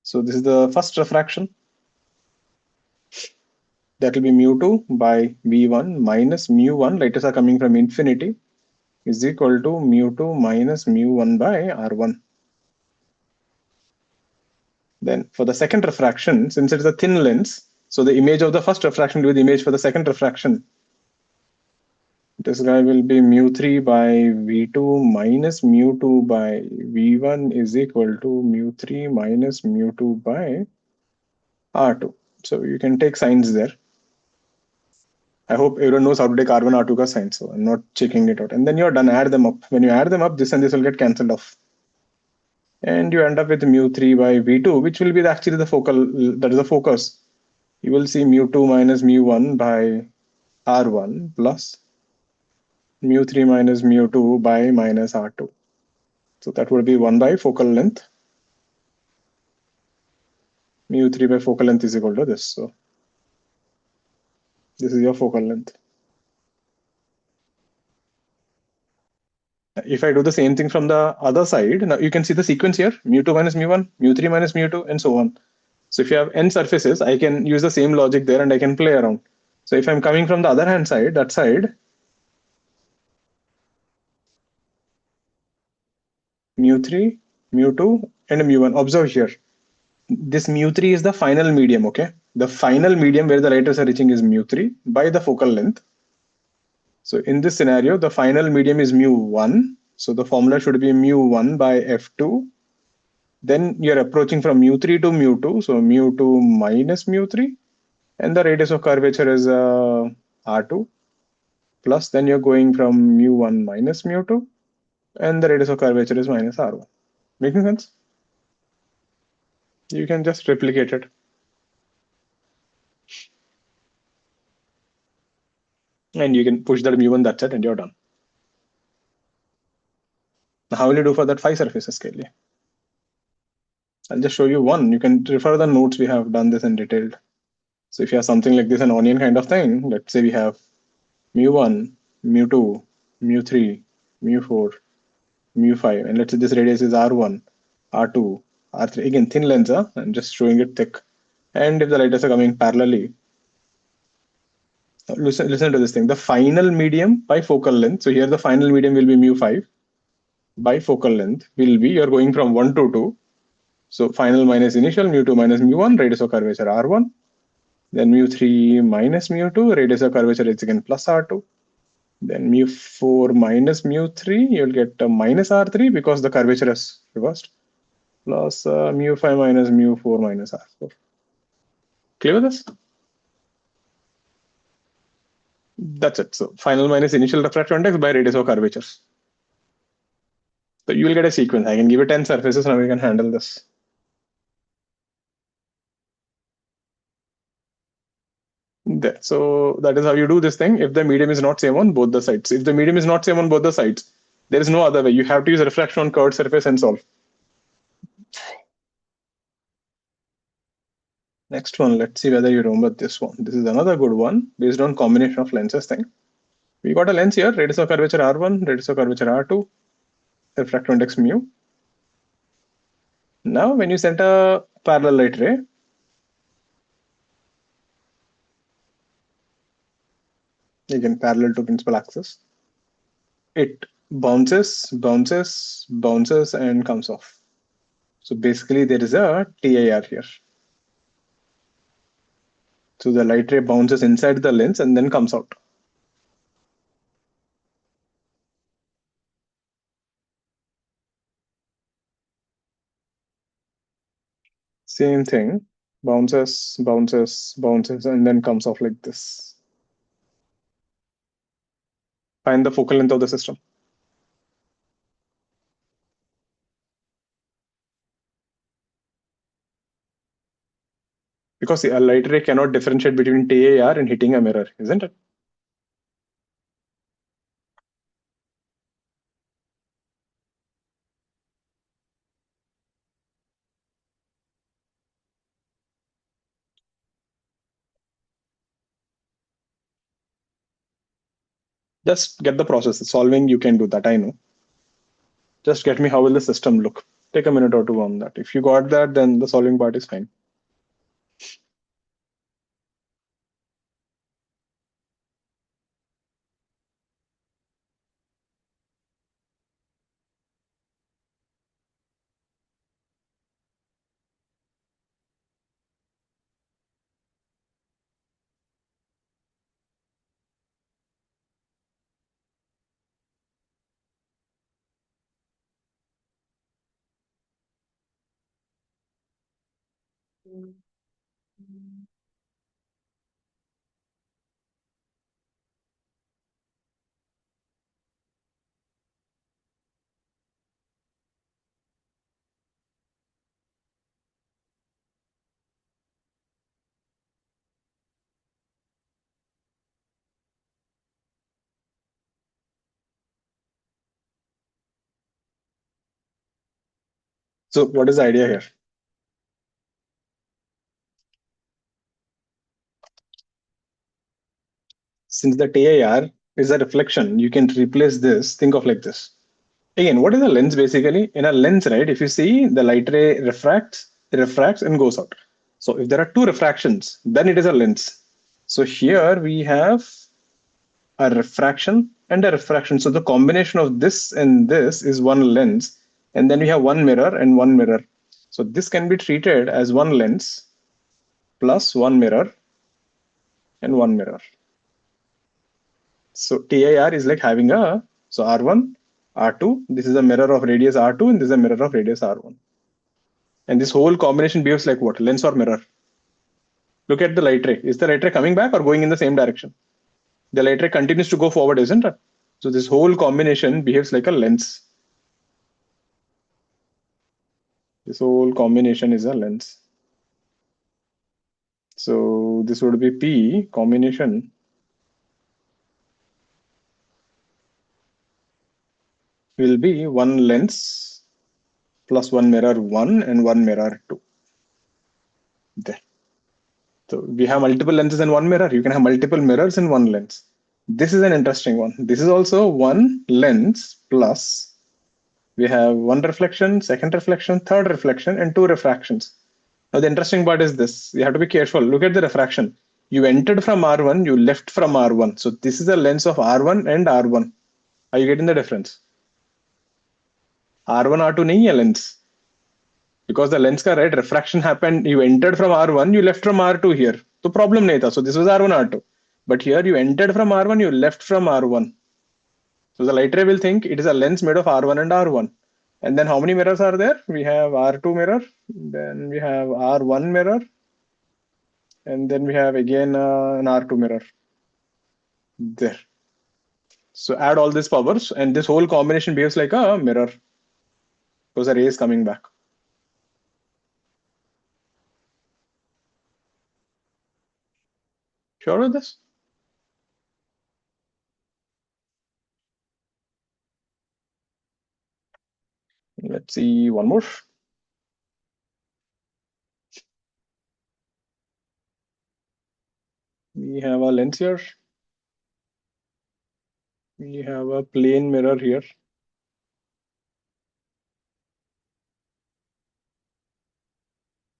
so this is the first refraction. That will be mu2 by V1 minus mu1, light rays are coming from infinity, is equal to mu2 minus mu1 by R1. Then for the second refraction, since it is a thin lens, so the image of the first refraction will be the image for the second refraction. This guy will be mu3 by V2 minus mu2 by V1 is equal to mu3 minus mu2 by R2. So you can take signs there. I hope everyone knows how to take R1, R2 ka sign, so I'm not checking it out. And then you're done, add them up. When you add them up, this and this will get cancelled off. And you end up with mu3 by V2, which will be actually the focal, that is the focus. You will see mu2 minus mu1 by R1 plus mu3 minus mu2 by minus R2. So that would be 1 by focal length. Mu3 by focal length is equal to this. So this is your focal length. If I do the same thing from the other side, now you can see the sequence here, mu2 minus mu1, mu3 minus mu2, and so on. So if you have n surfaces, I can use the same logic there and I can play around. So if I'm coming from the other hand side, that side, mu3, mu2, and mu1. Observe here. This mu3 is the final medium, okay? The final medium where the light rays are reaching is mu3 by the focal length. So in this scenario, the final medium is mu1. So the formula should be mu1 by f2. Then you're approaching from mu3 to mu2. So mu2 minus mu3. And the radius of curvature is r2. Plus then you're going from mu1 minus mu2. And the radius of curvature is minus r1. Making sense? You can just replicate it. And you can push that mu1, that's it, and you're done. Now, how will you do for that 5 surfaces, Kelly? I'll just show you one. You can refer the notes. We have done this in detail. So if you have something like this, an onion kind of thing, let's say we have mu1, mu2, mu3, mu4, mu5, and let's say this radius is r1, r2, r3. Again, thin lens, I'm just showing it thick. And if the light rays are coming parallelly, listen to this thing. The final medium by focal length. So here the final medium will be mu5 by focal length will be, you're going from 1 to 2. So final minus initial, mu2 minus mu1, radius of curvature r1. Then mu3 minus mu2, radius of curvature is again plus r2. Then mu4 minus mu3, you'll get minus r3 because the curvature is reversed. Plus mu5 minus mu4 minus r4. Clear with this? That's it. So final minus initial refractive index by radius of curvature. So you will get a sequence. I can give you 10 surfaces. Now we can handle this. There. So that is how you do this thing. If the medium is not same on both the sides. If the medium is not same on both the sides, there is no other way. You have to use refraction on curved surface and solve. Next one, let's see whether you remember this one. This is another good one based on combination of lenses thing. We got a lens here, radius of curvature R1, radius of curvature R2, refractive index mu. Now when you send a parallel light ray, again parallel to principal axis, it bounces, bounces, bounces and comes off. So basically there is a TIR here. So the light ray bounces inside the lens and then comes out. Same thing, bounces, bounces, bounces, and then comes off like this. Find the focal length of the system. Because a light ray cannot differentiate between TIR and hitting a mirror, isn't it? Just get the process. Solving, you can do that, I know. Just get me how will the system look. Take a minute or two on that. If you got that, then the solving part is fine. So what is the idea here? Since the TIR is a reflection, you can replace this. Think of like this. Again, what is a lens basically? In a lens, right? If you see the light ray refracts and goes out. So if there are two refractions, then it is a lens. So here we have a refraction and a refraction. So the combination of this and this is one lens. And then we have one mirror and one mirror. So this can be treated as one lens plus one mirror and one mirror. So TIR is like having so R1, R2. This is a mirror of radius R2 and this is a mirror of radius R1. And this whole combination behaves like what? Lens or mirror? Look at the light ray. Is the light ray coming back or going in the same direction? The light ray continues to go forward, isn't it? So this whole combination behaves like a lens. This whole combination is a lens. So this would be P combination will be one lens plus one mirror 1 and one mirror 2. There. So we have multiple lenses in one mirror. You can have multiple mirrors in one lens. This is an interesting one. This is also one lens plus we have one reflection, second reflection, third reflection, and two refractions. Now the interesting part is this. You have to be careful. Look at the refraction. You entered from R1, you left from R1. So this is a lens of R1 and R1. Are you getting the difference? R1 R2 नहीं है lens. Because the lens का right refraction happened, you entered from R1, you left from R2 here. तो problem नहीं था. So this was R1 R2. But here you entered from R1, you left from R1. So the light ray will think it is a lens made of R1 and R1. And then how many mirrors are there? We have R2 mirror, then we have R1 mirror, and then we have again an R2 mirror there. So add all these powers, and this whole combination behaves like a mirror because the ray is coming back. Sure with this? Let's see one more. We have a lens here. We have a plane mirror here.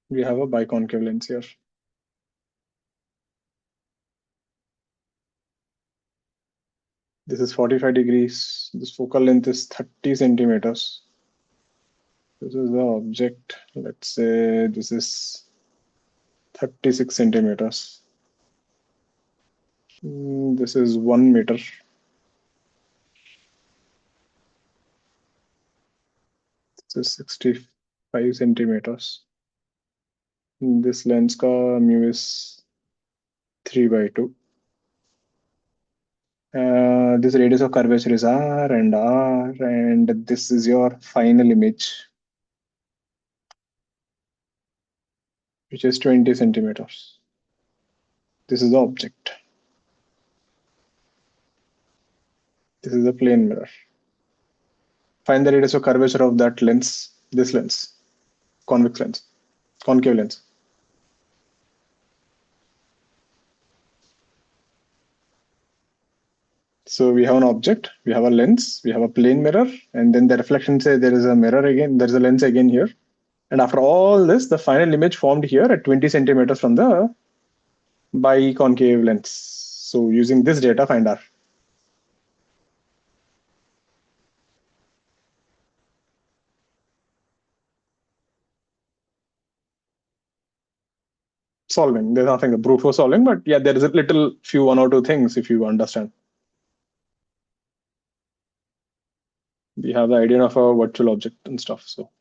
We have a biconcave lens here. This is 45 degrees. This focal length is 30 centimeters. This is the object. Let's say this is 36 centimeters. This is 1 meter. This is 65 centimeters. This lens ka mu is 3/2. This radius of curvature is R, and this is your final image, which is 20 centimeters. This is the object. This is the plane mirror. Find the radius of curvature of that lens, this lens, convex lens, concave lens. So we have an object, we have a lens, we have a plane mirror, and then the reflection say there is a mirror again, there's a lens again here. And after all this, the final image formed here at 20 centimeters from the biconcave lens. So using this data, find R. Solving. There's nothing the brute force solving, but yeah, there is a little few one or two things if you understand. We have the idea of a virtual object and stuff. So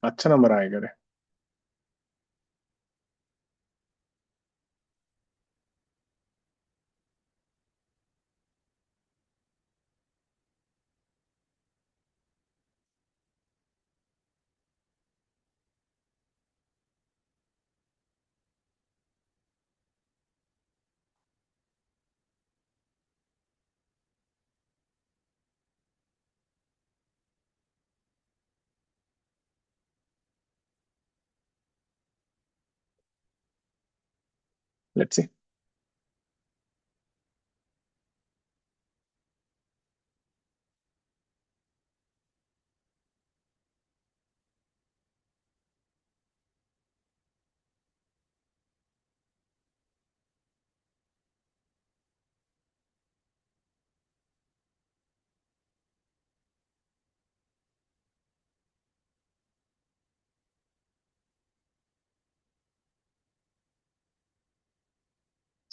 अच्छा number आएगा रे. Let's see.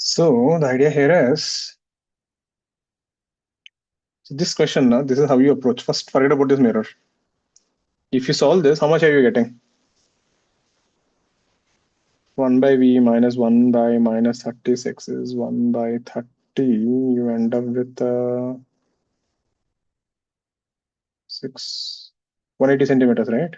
So the idea here is, so this question now, this is how you approach. First, forget about this mirror. If you solve this, how much are you getting? 1 by v minus 1 by minus 36 is 1 by 30. You end up with 180 centimeters, right?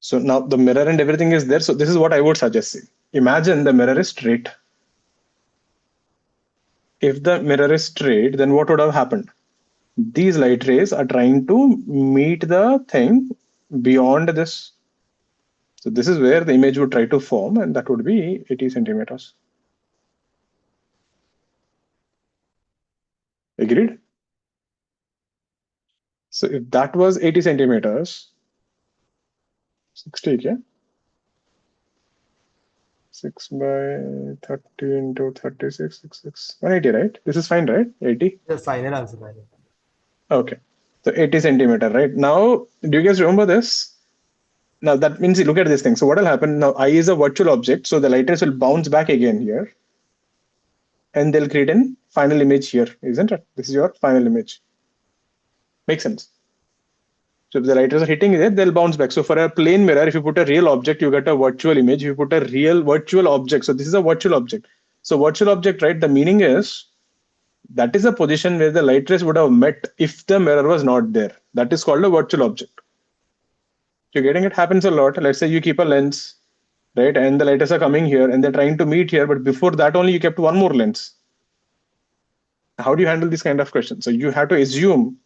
So now the mirror and everything is there. So this is what I would suggest. Imagine the mirror is straight. If the mirror is straight, then what would have happened? These light rays are trying to meet the thing beyond this. So this is where the image would try to form, and that would be 80 centimeters. Agreed? So if that was 80 centimeters, 60, yeah? 6 by 30 into 36, 180, right? This is fine, right? 80? The final answer. Okay. So 80 centimeter, right? Now, do you guys remember this? Now that means you look at this thing. So what will happen now? I is a virtual object, so the light rays will bounce back again here, and they'll create an final image here, isn't it? This is your final image. Makes sense. So if the light rays are hitting it, they'll bounce back. So for a plane mirror, if you put a real object, you get a virtual image. If you put a real virtual object, so this is a virtual object. So virtual object, right? The meaning is that is a position where the light rays would have met if the mirror was not there. That is called a virtual object. You're getting it? Happens a lot. Let's say you keep a lens, right? And the light rays are coming here and they're trying to meet here, but before that only you kept one more lens. How do you handle this kind of question? So you have to assume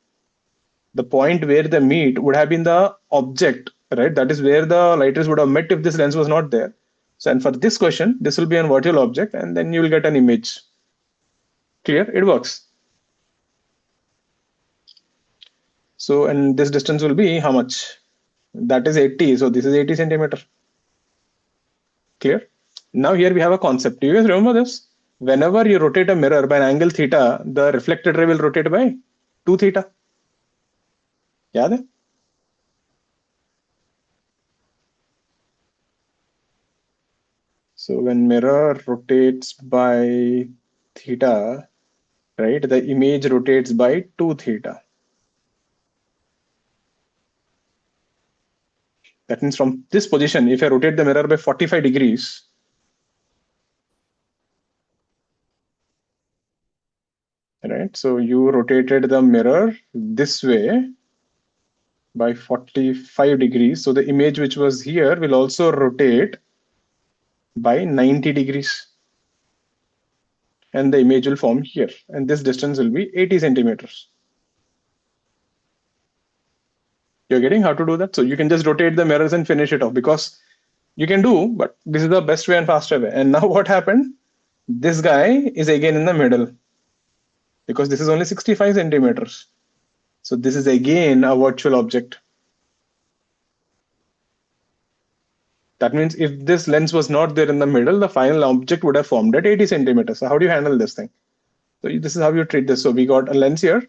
the point where they meet would have been the object, right? That is where the light rays would have met if this lens was not there. So, and for this question, this will be a virtual object, and then you will get an image. Clear? It works. So, and this distance will be how much? That is 80. So this is 80 centimeter. Clear? Now here we have a concept. Do you guys remember this? Whenever you rotate a mirror by an angle theta, the reflected ray will rotate by 2 theta. याद है? So when mirror rotates by theta, right, the image rotates by 2 theta. That means from this position, if I rotate the mirror by 45 degrees, right, so you rotated the mirror this way by 45 degrees. So the image which was here will also rotate by 90 degrees. And the image will form here. And this distance will be 80 centimeters. You're getting how to do that? So you can just rotate the mirrors and finish it off, because you can do, but this is the best way and faster way. And now what happened? This guy is again in the middle because this is only 65 centimeters. So this is again a virtual object. That means if this lens was not there in the middle, the final object would have formed at 80 centimeters. So how do you handle this thing? So this is how you treat this. So we got a lens here.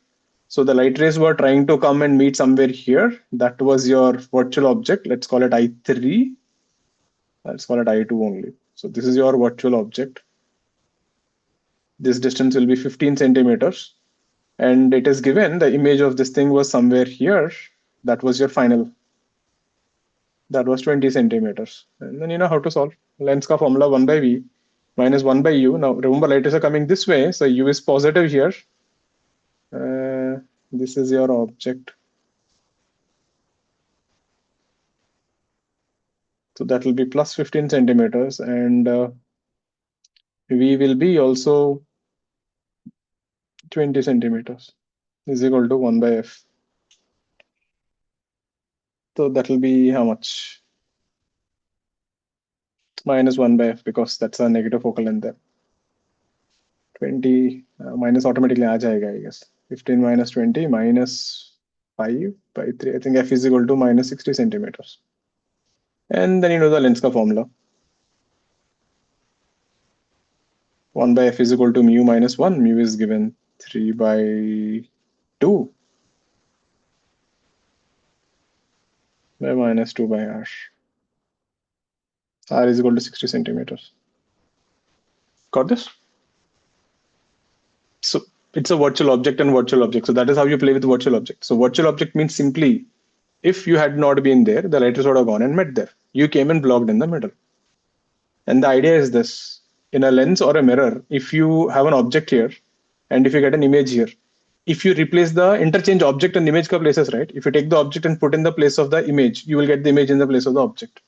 So the light rays were trying to come and meet somewhere here. That was your virtual object. Let's call it I3. Let's call it I2 only. So this is your virtual object. This distance will be 15 centimeters. And it is given the image of this thing was somewhere here. That was your final. That was 20 centimeters. And then you know how to solve. Lens ka formula 1 by V minus 1 by U. Now remember light rays are coming this way. So U is positive here. This is your object. So that will be plus 15 centimeters. And V will be also 20 centimeters is equal to 1 by F. So that will be how much? Minus 1 by F because that's a negative focal length there. 20 minus automatically आ जाएगा, I guess. 15 minus 20 minus 5 by 3. I think F is equal to minus 60 centimeters. And then you know the lens ka formula. 1 by F is equal to mu minus 1. Mu is given 3 by 2 by minus 2 by R. R is equal to 60 centimeters. Got this? So it's a virtual object and virtual object. So that is how you play with virtual object. So virtual object means simply if you had not been there, the light rays would have gone and met there. You came and blocked in the middle. And the idea is this. In a lens or a mirror, if you have an object here and if you get an image here, if you replace the interchange object and image ka places, right? If you take the object and put in the place of the image, you will get the image in the place of the object.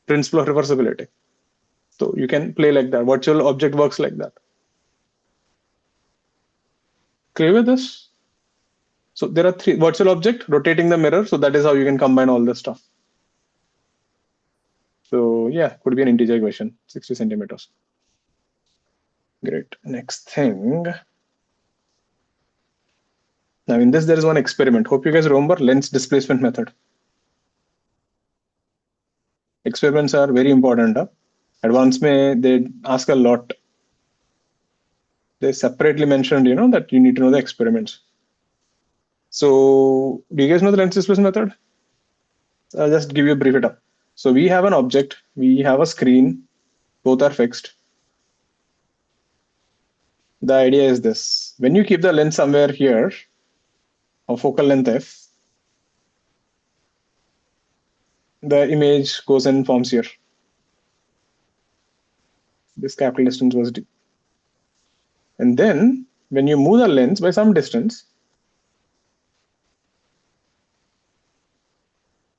Principle of reversibility. So you can play like that. Virtual object works like that. Clear with this? So there are three virtual object, rotating the mirror. So that is how you can combine all this stuff. So yeah, could be an integer equation, 60 centimeters. Great. Next thing. Now in this, there is one experiment. Hope you guys remember lens displacement method. Experiments are very important. Huh? Advanced may they ask a lot. They separately mentioned, you know, that you need to know the experiments. So do you guys know the lens displacement method? I'll just give you a brief it up. So we have an object, we have a screen, both are fixed. The idea is this. When you keep the lens somewhere here, of focal length f, the image goes and forms here. This capital distance was d. And then when you move the lens by some distance,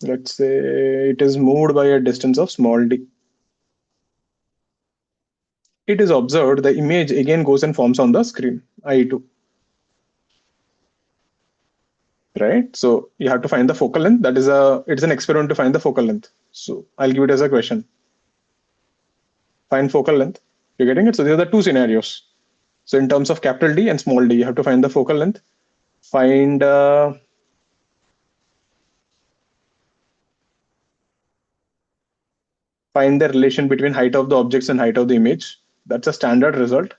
let's say it is moved by a distance of small d. It is observed the image again goes and forms on the screen, I2. Right? So you have to find the focal length. That is it's an experiment to find the focal length. So I'll give it as a question. Find focal length. You're getting it? So there are the two scenarios. So in terms of capital D and small d, you have to find the focal length. Find find the relation between height of the objects and height of the image. That's a standard result.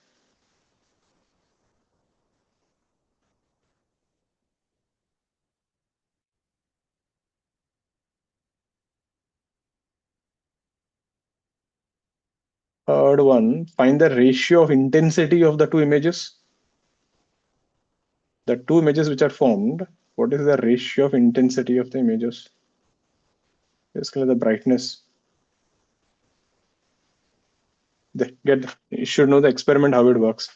Third one, find the ratio of intensity of the two images. The two images which are formed, what is the ratio of intensity of the images? Basically the brightness. You should know the experiment, how it works.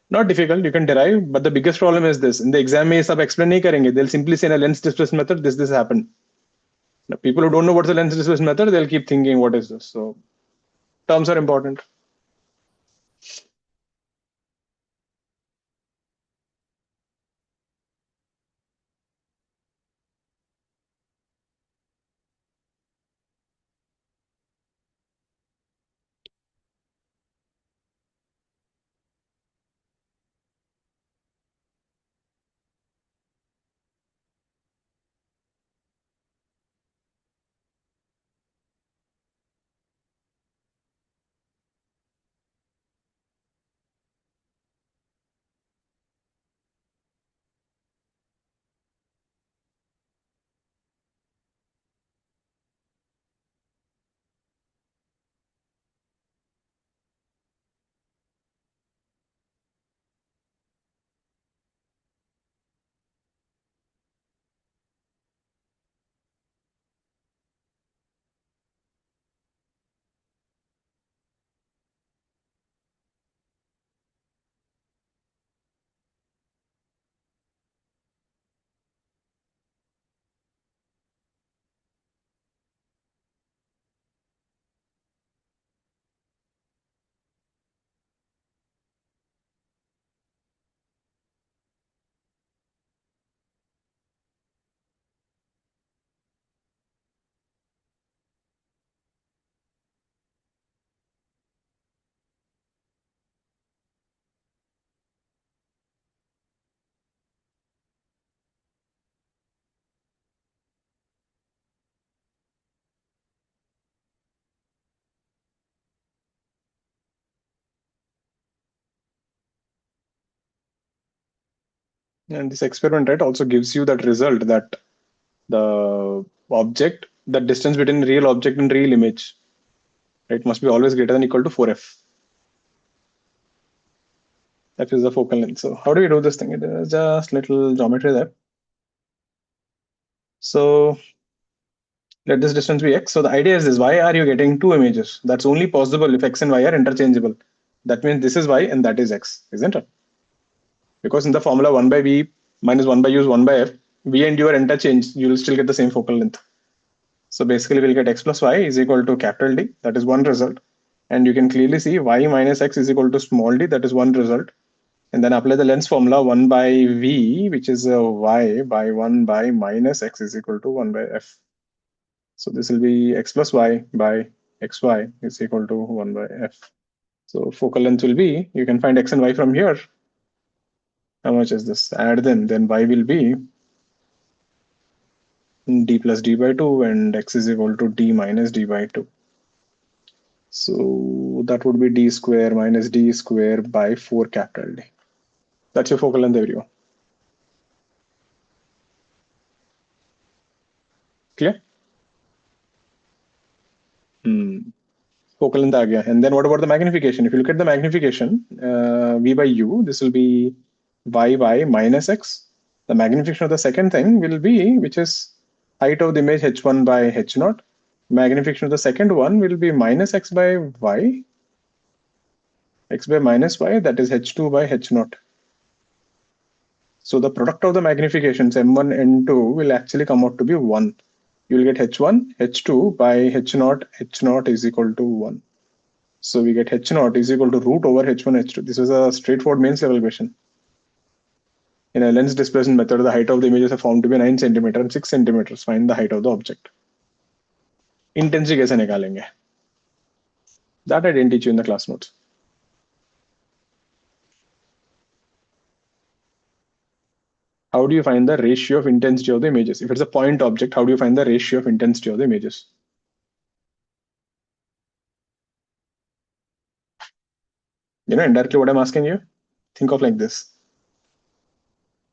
Not difficult, you can derive, but the biggest problem is this. In the exam में सब explain नहीं करेंगे. They'll simply say in a lens displacement method, this happened. Now, people who don't know what's the lens displacement method, they'll keep thinking, what is this? So terms are important. And this experiment, right, also gives you that result that the object, the distance between real object and real image, right, must be always greater than equal to 4f. F is the focal length. So how do we do this thing? It is just little geometry there. So let this distance be x. So the idea is this: why are you getting two images? That's only possible if x and y are interchangeable. That means this is y and that is x, isn't it? Because in the formula 1 by v minus 1 by u is 1 by f, v and u are interchanged, you will still get the same focal length. So basically we'll get x plus y is equal to capital D. That is one result. And you can clearly see y minus x is equal to small d. That is one result. And then apply the length formula 1 by v, which is y by 1 by minus x is equal to 1 by f. So this will be x plus y by xy is equal to 1 by f. So focal length will be, you can find x and y from here. How much is this? Add them, then y will be d plus d by 2 and x is equal to d minus d by 2. So that would be d square minus d square by 4 capital D. That's your focal length, everyone. Clear? Focal length aa gaya. And then what about the magnification? If you look at the magnification, v by u, this will be y by minus x. The magnification of the second thing will be, which is height of the image h1 by h0. Magnification of the second one will be minus x by y, x by minus y, that is h2 by h0. So the product of the magnifications m1 and 2 will actually come out to be 1. You will get h1, h2 by h0, h0 is equal to 1. So we get h0 is equal to root over h1, h2. This was a straightforward mains level question. In a lens displacement method, the height of the images are found to be 9 centimeter and 6 centimeters. Find the height of the object. Intensity कैसे निकालेंगे? That I didn't teach you in the class notes. How do you find the ratio of intensity of the images? If it's a point object, how do you find the ratio of intensity of the images? You know, indirectly what I'm asking you? Think of like this.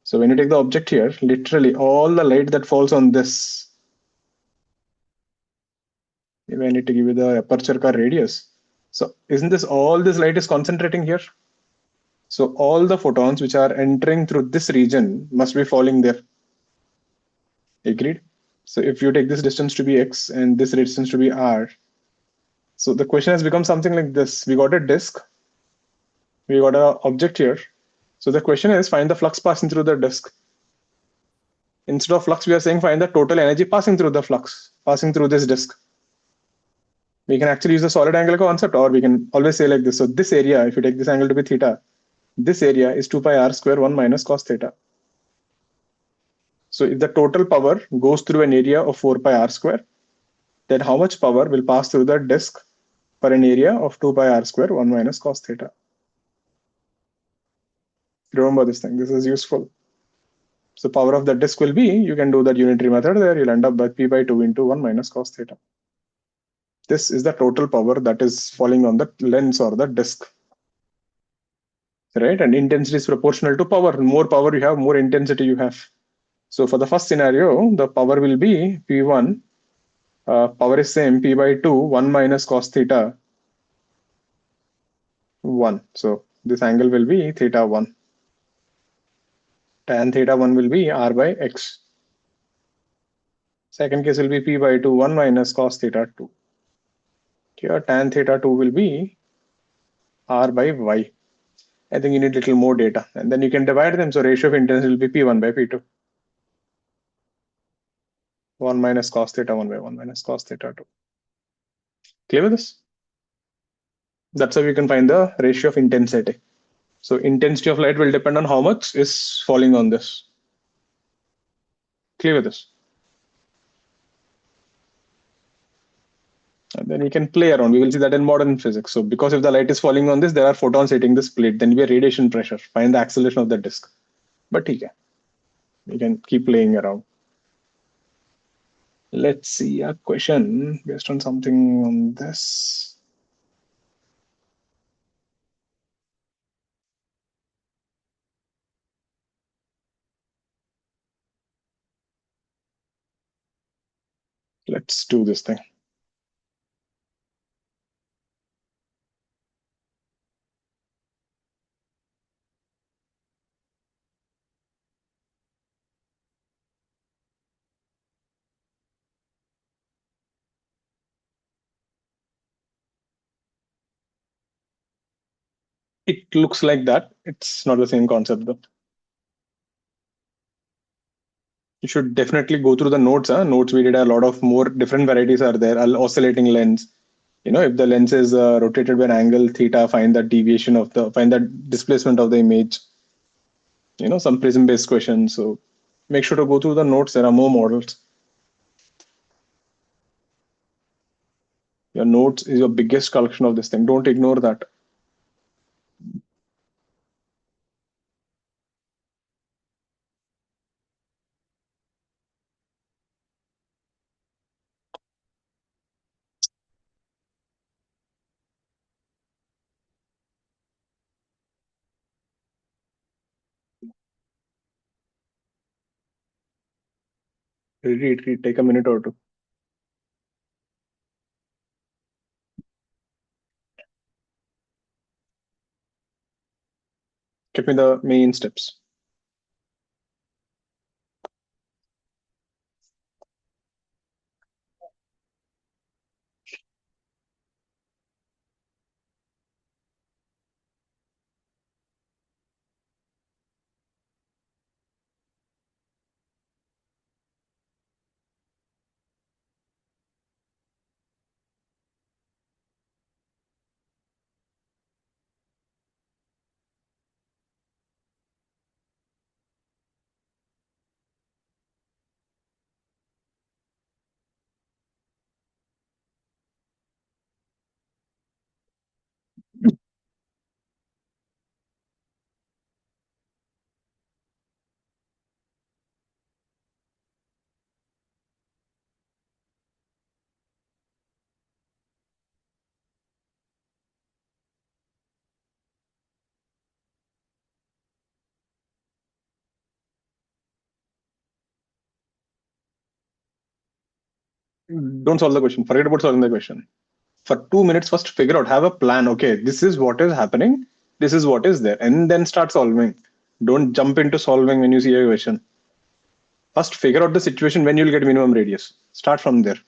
So when you take the object here, literally all the light that falls on this, maybe I need to give you the aperture ka radius. So isn't this all this light is concentrating here? So all the photons which are entering through this region must be falling there. Agreed? So if you take this distance to be x and this distance to be r, so the question has become something like this. We got a disk, we got an object here. So the question is find the flux passing through the disk. Instead of flux, we are saying find the total energy passing through the flux, passing through this disk. We can actually use the solid angle concept, or we can always say like this. So this area, if you take this angle to be theta, this area is 2 pi r square 1 minus cos theta. So if the total power goes through an area of 4 pi r square, then how much power will pass through the disk for an area of 2 pi r square 1 minus cos theta? Remember this thing, this is useful. So power of the disk will be, you can do that unitary method there, you'll end up by p by 2 into 1 minus cos theta. This is the total power that is falling on the lens or the disk. Right? And intensity is proportional to power. More power you have, more intensity you have. So for the first scenario, the power will be P1, power is same, P by 2, 1 minus cos theta, 1. So this angle will be theta 1. Tan theta 1 will be R by X. Second case will be P by 2, 1 minus cos theta 2. Here tan theta 2 will be R by Y. I think you need a little more data. And then you can divide them. So ratio of intensity will be P1 by P2. 1 minus cos theta 1 by 1 minus cos theta 2. Clear with this? That's how you can find the ratio of intensity. So intensity of light will depend on how much is falling on this. Clear with this? And then we can play around. We will see that in modern physics. So because if the light is falling on this, there are photons hitting this plate. Then we have radiation pressure. Find the acceleration of the disk. But okay, we can keep playing around. Let's see a question based on something on this. Let's do this thing. It looks like that. It's not the same concept though. You should definitely go through the notes. Notes we did a lot of more different varieties are there. Oscillating lens. If the lens is rotated by an angle theta, find that deviation of find that displacement of the image. Some prism based questions. So make sure to go through the notes. There are more models. Your notes is your biggest collection of this thing. Don't ignore that. Read. Take a minute or two. Give me the main steps. Don't solve the question. Forget about solving the question. For 2 minutes, first figure out, have a plan. Okay, this is what is happening. This is what is there. And then start solving. Don't jump into solving when you see a question. First figure out the situation when you'll get minimum radius. Start from there.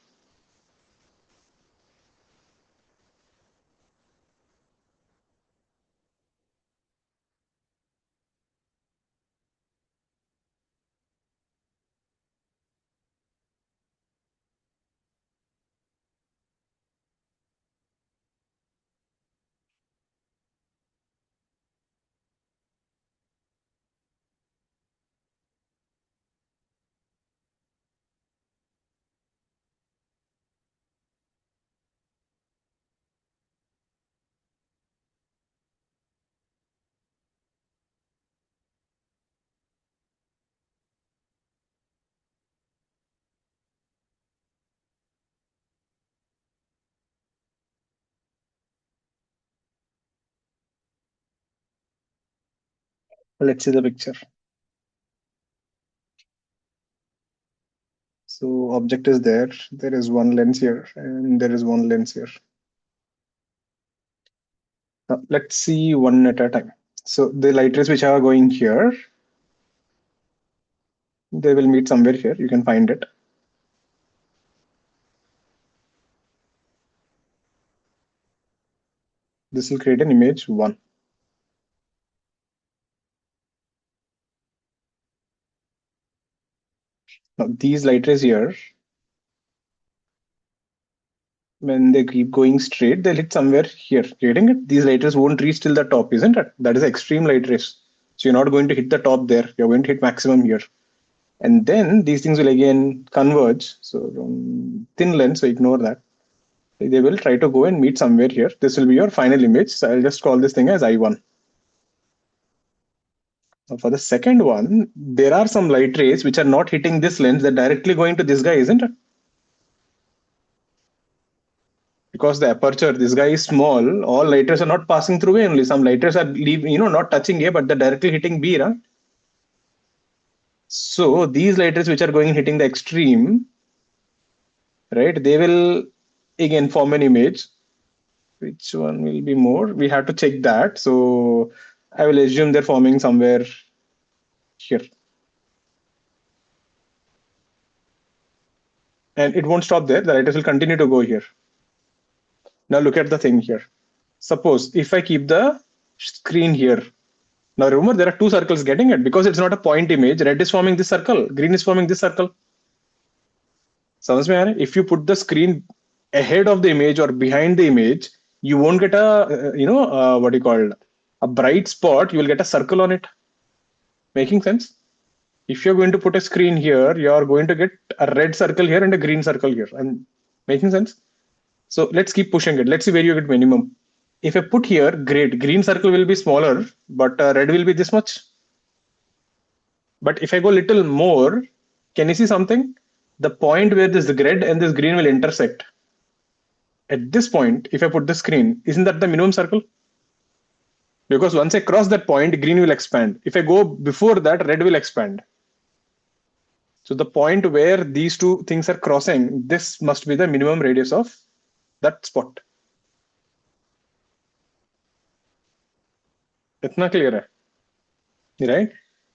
Let's see the picture. So object is there. There is one lens here, and there is one lens here. Now, let's see one at a time. So the light rays which are going here, they will meet somewhere here. You can find it. This will create an image 1. Now these light rays here, when they keep going straight, they'll hit somewhere here. Getting it? These light rays won't reach till the top, isn't it? That is extreme light rays. So you're not going to hit the top there. You're going to hit maximum here. And then these things will again converge. So thin lens, so ignore that. They will try to go and meet somewhere here. This will be your final image. So I'll just call this thing as I1. Now for the second one, there are some light rays which are not hitting this lens. They're directly going to this guy, isn't it? Because the aperture, this guy is small, all light rays are not passing through A only. Some light rays are not touching A, but they're directly hitting B, right? So these light rays which are going hitting the extreme, right? They will again form an image. Which one will be more? We have to check that. So I will assume they're forming somewhere here. And it won't stop there. The writers will continue to go here. Now look at the thing here. Suppose if I keep the screen here. Now remember, there are two circles getting it because it's not a point image. Red is forming this circle. Green is forming this circle. समझ में आ रहा है? If you put the screen ahead of the image or behind the image, you won't get a what do you call it? A bright spot. You will get a circle on it. Making sense? If you're going to put a screen here, you're going to get a red circle here and a green circle here. I'm making sense? So let's keep pushing it. Let's see where you get minimum. If I put here, great. Green circle will be smaller, but red will be this much. But if I go little more, can you see something? The point where this red and this green will intersect. At this point, if I put the screen, isn't that the minimum circle? Because once I cross that point, green will expand. If I go before that, red will expand. So the point where these two things are crossing, this must be the minimum radius of that spot. Itna clear hai? Right?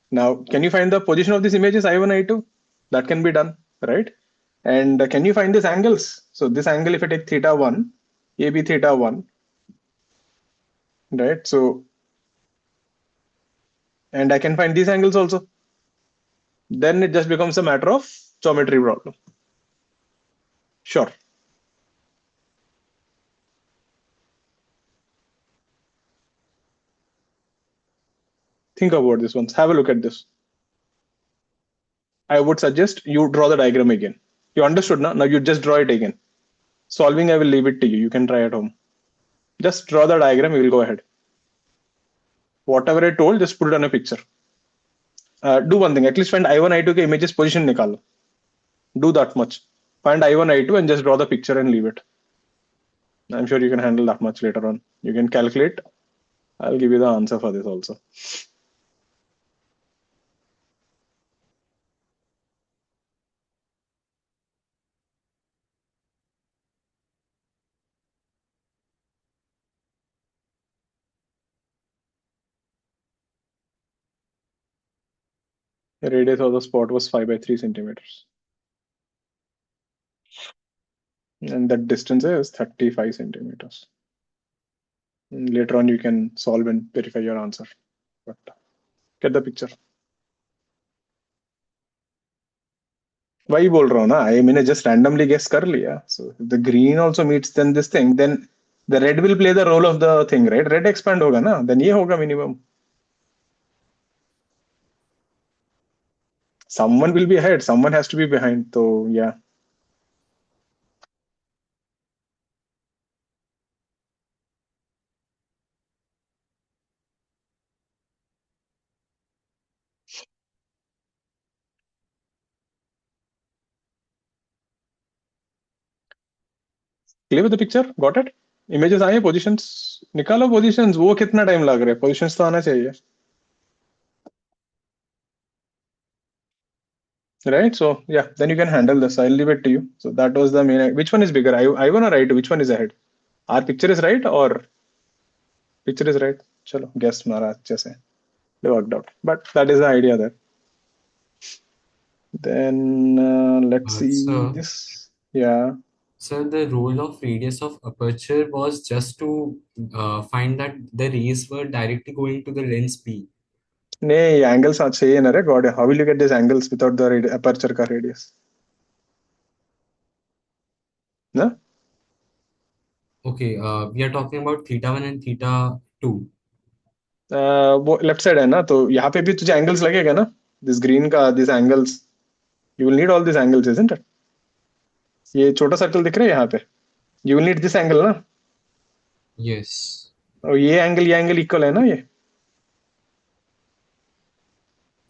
Now, can you find the position of these images I1, I2? That can be done, right? And can you find these angles? So this angle, if I take theta 1, AB theta 1, right? So, and I can find these angles also. Then it just becomes a matter of geometry problem. Sure. Think about this once. Have a look at this. I would suggest you draw the diagram again. You understood now? Now you just draw it again. Solving, I will leave it to you. You can try at home. Just draw the diagram. We will go ahead. Whatever I told, just put it on a picture. Do one thing. At least find I1, I2 के images position निकालो. Do that much. Find I1, I2 and just draw the picture and leave it. I'm sure you can handle that much later on. You can calculate. I'll give you the answer for this also. The radius of the spot was 5 by 3 centimeters. And that distance is 35 centimeters. And later on, you can solve and verify your answer. But get the picture. वही बोल रहा हूँ ना, I मैंने just randomly guess कर लिया. So if the green also meets then this thing, then the red will play the role of the thing, right? Red expand होगा ना, then ये होगा minimum. Someone will be ahead, someone has to be behind. So yeah. Clear with the picture? Got it? Images आए, positions निकालो, positions वो कितना time लग रहा है? Positions तो आना चाहिए. Right? So yeah, then you can handle this. I'll leave it to you. So that was the main. Which one is bigger? I1 or I2? Which one is ahead? Our picture is right or picture is right? Chalo, guess mara अच्छे से. They worked out. But that is the idea there. Then let's see this. Yeah. So the role of radius of aperture was just to find that the rays were directly going to the lens B. नहीं, angles are चाहिए ना रे God. How will you get these angles without the aperture का radius? ना? Okay, we are talking about theta 1 and theta 2. वो left side है ना, तो यहाँ पे भी तुझे एंगल्स लगेगा ना, दिस ग्रीन का, this angles, you will need all this angles, isn't it? ये छोटा सर्कल दिख रहा है यहाँ पे, you will need this angle ना. Yes. और ये एंगल इक्वल है ना ये.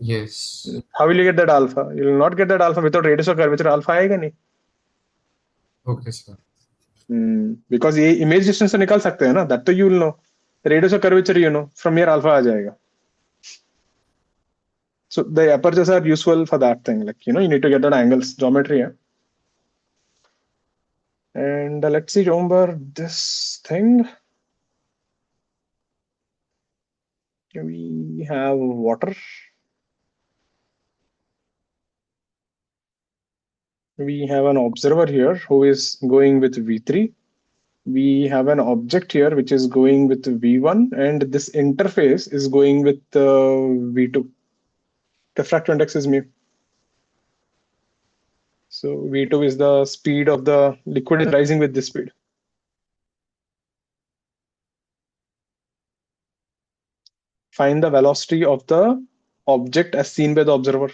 Yes. How will you get that alpha? You will not get that alpha without radius of curvature. Alpha आएगा नहीं. Okay, sir. Because ये इमेज डिस्टेंस से निकाल सकते हैं ना, that तो you will know. Radius of curvature you know. From here alpha आ जाएगा. So the apertures are useful for that thing. Like you need to get that angles geometry. And let's see, remember this thing. We have water. We have an observer here who is going with V3. We have an object here which is going with V1, and this interface is going with V2. The refractive index is mu. So V2 is the speed of the liquid is rising with this speed. Find the velocity of the object as seen by the observer.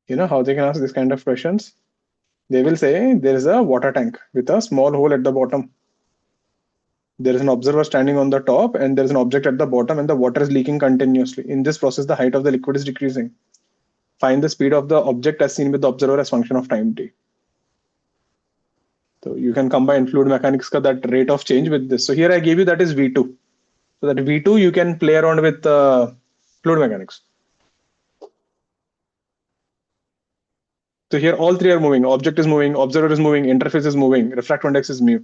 You know how they can ask this kind of questions? They will say there is a water tank with a small hole at the bottom. There is an observer standing on the top, and there is an object at the bottom, and the water is leaking continuously. In this process, the height of the liquid is decreasing. Find the speed of the object as seen with the observer as function of time t. So you can combine fluid mechanics ka that rate of change with this. So here I gave you that is V2. So that V2 you can play around with fluid mechanics. So here all three are moving. Object is moving, observer is moving, interface is moving, refractive index is mu.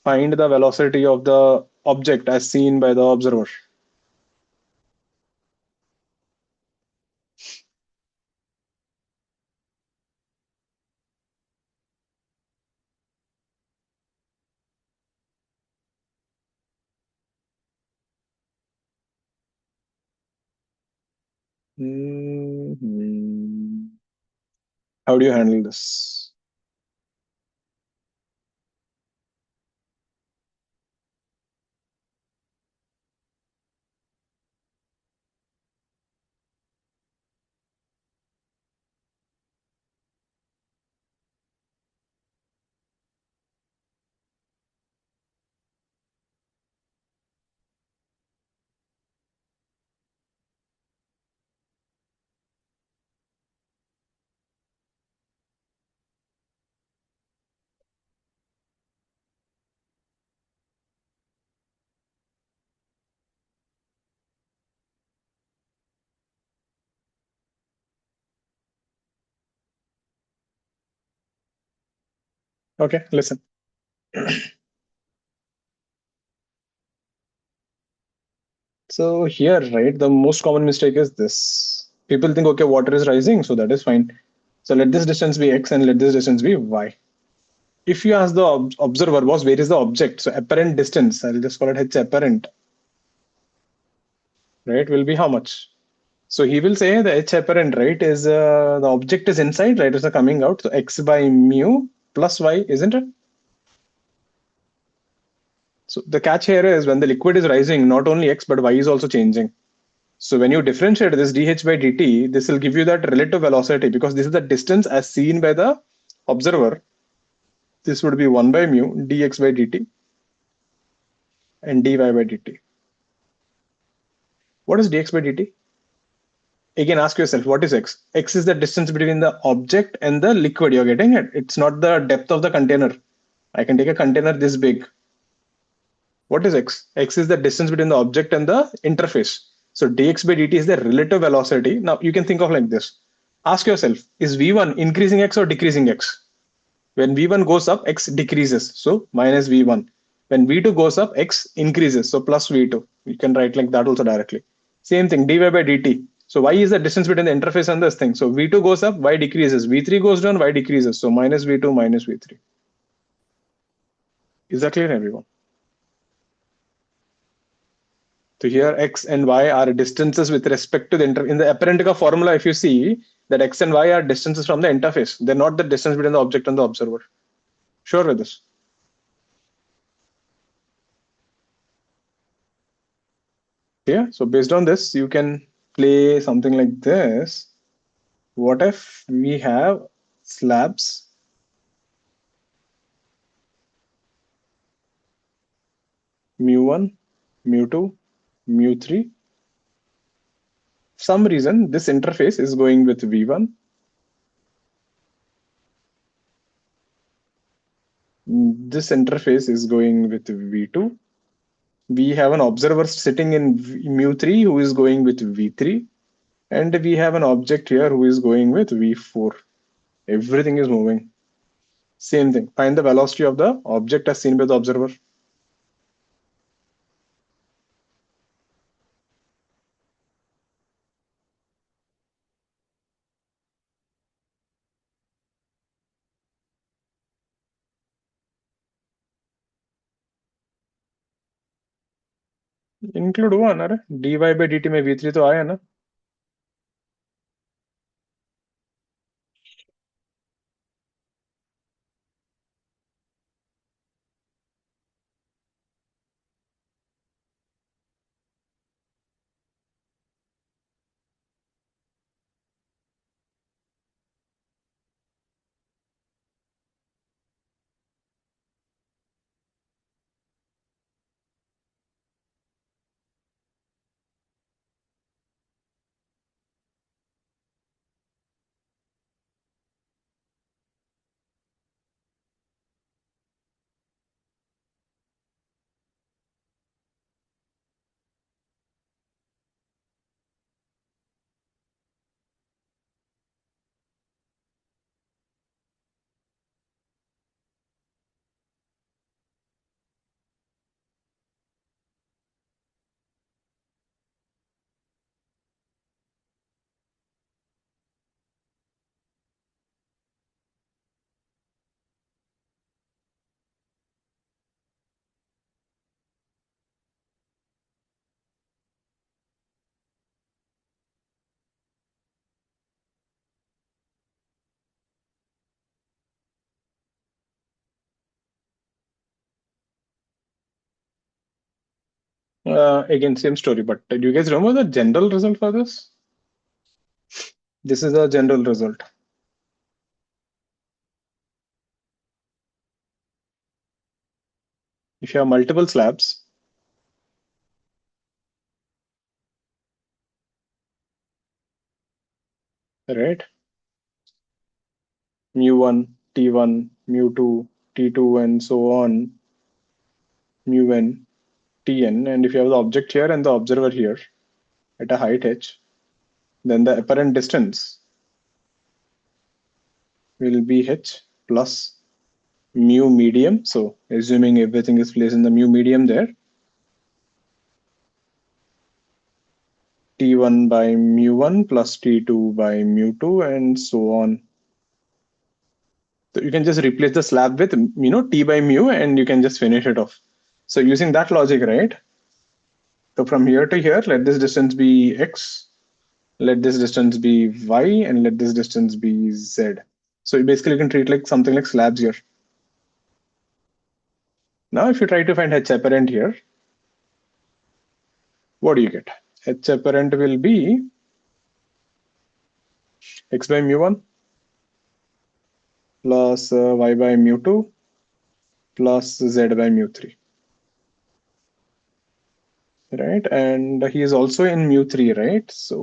Find the velocity of the object as seen by the observer. Mhm. How do you handle this? Okay, listen. So here, right, the most common mistake is this. People think, okay, water is rising, so that is fine. So let this distance be x and let this distance be y. If you ask the observer, boss, where is the object? So apparent distance, I'll just call it h apparent, right, will be how much? So he will say the h apparent, right, is the object is inside, right, is coming out. So x by mu plus y, isn't it? So the catch here is when the liquid is rising, not only x but y is also changing. So when you differentiate this dh by dt, this will give you that relative velocity because this is the distance as seen by the observer. This would be 1 by mu dx by dt and dy by dt. What is dx by dt? Again, ask yourself, what is x? X is the distance between the object and the liquid. You're getting it? It's not the depth of the container. I can take a container this big. What is x? X is the distance between the object and the interface. So dx by dt is the relative velocity. Now you can think of like this. Ask yourself, is v1 increasing x or decreasing x? When v1 goes up, x decreases. So minus v1. When v2 goes up, x increases. So plus v2. You can write like that also directly. Same thing, dy by dt. So y is the distance between the interface and this thing. So v2 goes up, y decreases. v3 goes down, y decreases. So minus v2 minus v3. Is that clear, everyone? So here x and y are distances with respect to the in the apparent formula. If you see that x and y are distances from the interface, they're not the distance between the object and the observer. Sure with this? Yeah. So based on this, you can play something like this. What if we have slabs mu1, mu2, mu3? For some reason, this interface is going with v1. This interface is going with v2. We have an observer sitting in mu3 who is going with v3, and we have an object here who is going with v4. Everything is moving. Same thing. Find the velocity of the object as seen by the observer. Include हुआ ना रे, dy by dt में v3 तो आया ना. Again, same story, but do you guys remember the general result for this? This is the general result. If you have multiple slabs, right? Mu1, T1, mu2, T2, and so on, mu(n), Tn. And if you have the object here and the observer here at a height h, then the apparent distance will be h plus mu medium. So assuming everything is placed in the mu medium there, T1 by mu1 plus T2 by mu2, and so on. So you can just replace the slab with, T by mu, and you can just finish it off. So using that logic, right? So from here to here, let this distance be x, let this distance be y, and let this distance be z. So you basically can treat like something like slabs here. Now, if you try to find h apparent here, what do you get? H apparent will be x by mu1 plus y by mu2 plus z by mu3. Right, and he is also in mu3, right? So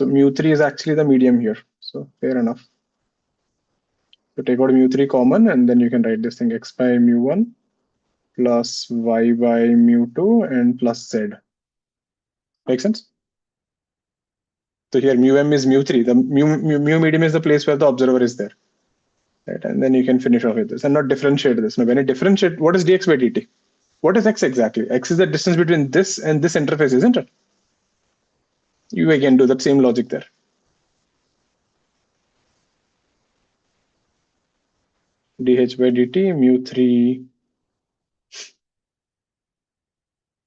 mu3 is actually the medium here. So fair enough. So take out mu3 common, and then you can write this thing x by mu1 plus y by mu2 and plus z. Make sense? So here mu(m) is mu3. The mu medium is the place where the observer is there. Right, and then you can finish off with this and not differentiate this. Now, when you differentiate, what is dx by dt? What is x exactly? X is the distance between this and this interface, isn't it? You again do that same logic there. Dh by dt mu3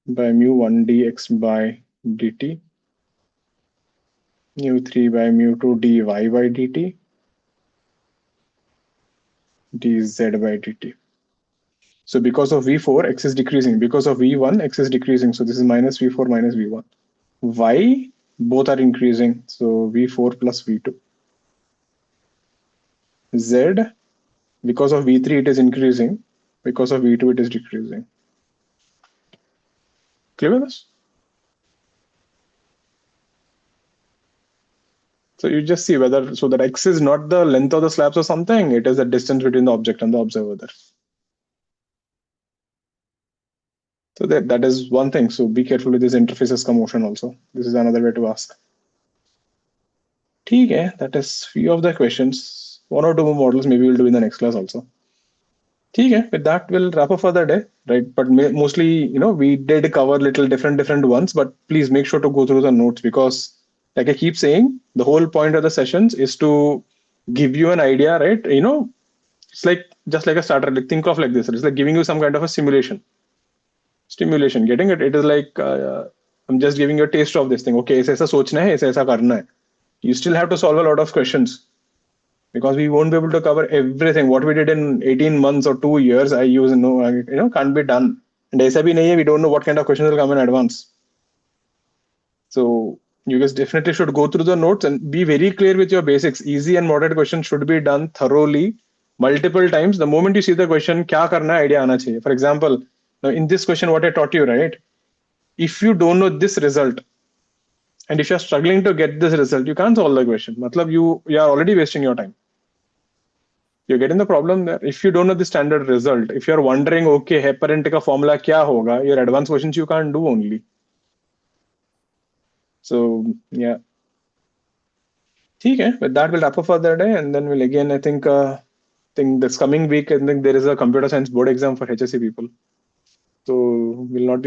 by mu1 dx by dt, mu3 by mu2 dy by dt, dz by dt. So because of v4, x is decreasing. Because of v1, x is decreasing. So this is minus v4 minus v1. Y, both are increasing. So v4 plus v2. Z, because of v3, it is increasing. Because of v2, it is decreasing. Clear with this? So you just see whether, so that x is not the length of the slabs or something, it is the distance between the object and the observer there. So that is one thing. So be careful with this interfaces commotion also. This is another way to ask. Okay, that is few of the questions. One or two more models maybe we'll do in the next class also. Okay, with that we'll wrap up for the day, right? But mostly, we did cover little different ones, but please make sure to go through the notes because, like I keep saying, the whole point of the sessions is to give you an idea, right? It's like just like a starter. Like think of like this. It's like giving you some kind of a stimulation. Getting it? It is like I'm just giving you a taste of this thing. Okay, ऐसे ऐसा सोचना है, ऐसे ऐसा करना है. You still have to solve a lot of questions because we won't be able to cover everything. What we did in 18 months or 2 years, I use can't be done. And ऐसा भी नहीं है, we don't know what kind of questions will come in advance. So you guys definitely should go through the notes and be very clear with your basics. Easy and moderate questions should be done thoroughly multiple times. The moment you see the question, क्या करना है, idea आना चाहिए. For example, now in this question, what I taught you, right? If you don't know this result, and if you're struggling to get this result, you can't solve the question. Matlab you are already wasting your time. You're getting the problem there. If you don't know the standard result, if you're wondering, okay, heparin का formula क्या होगा, your advanced questions you can't do only. So yeah. Okay, with that we'll wrap up for the day, and then we'll again, I think this coming week, I think there is a computer science board exam for HSC people. So we'll not be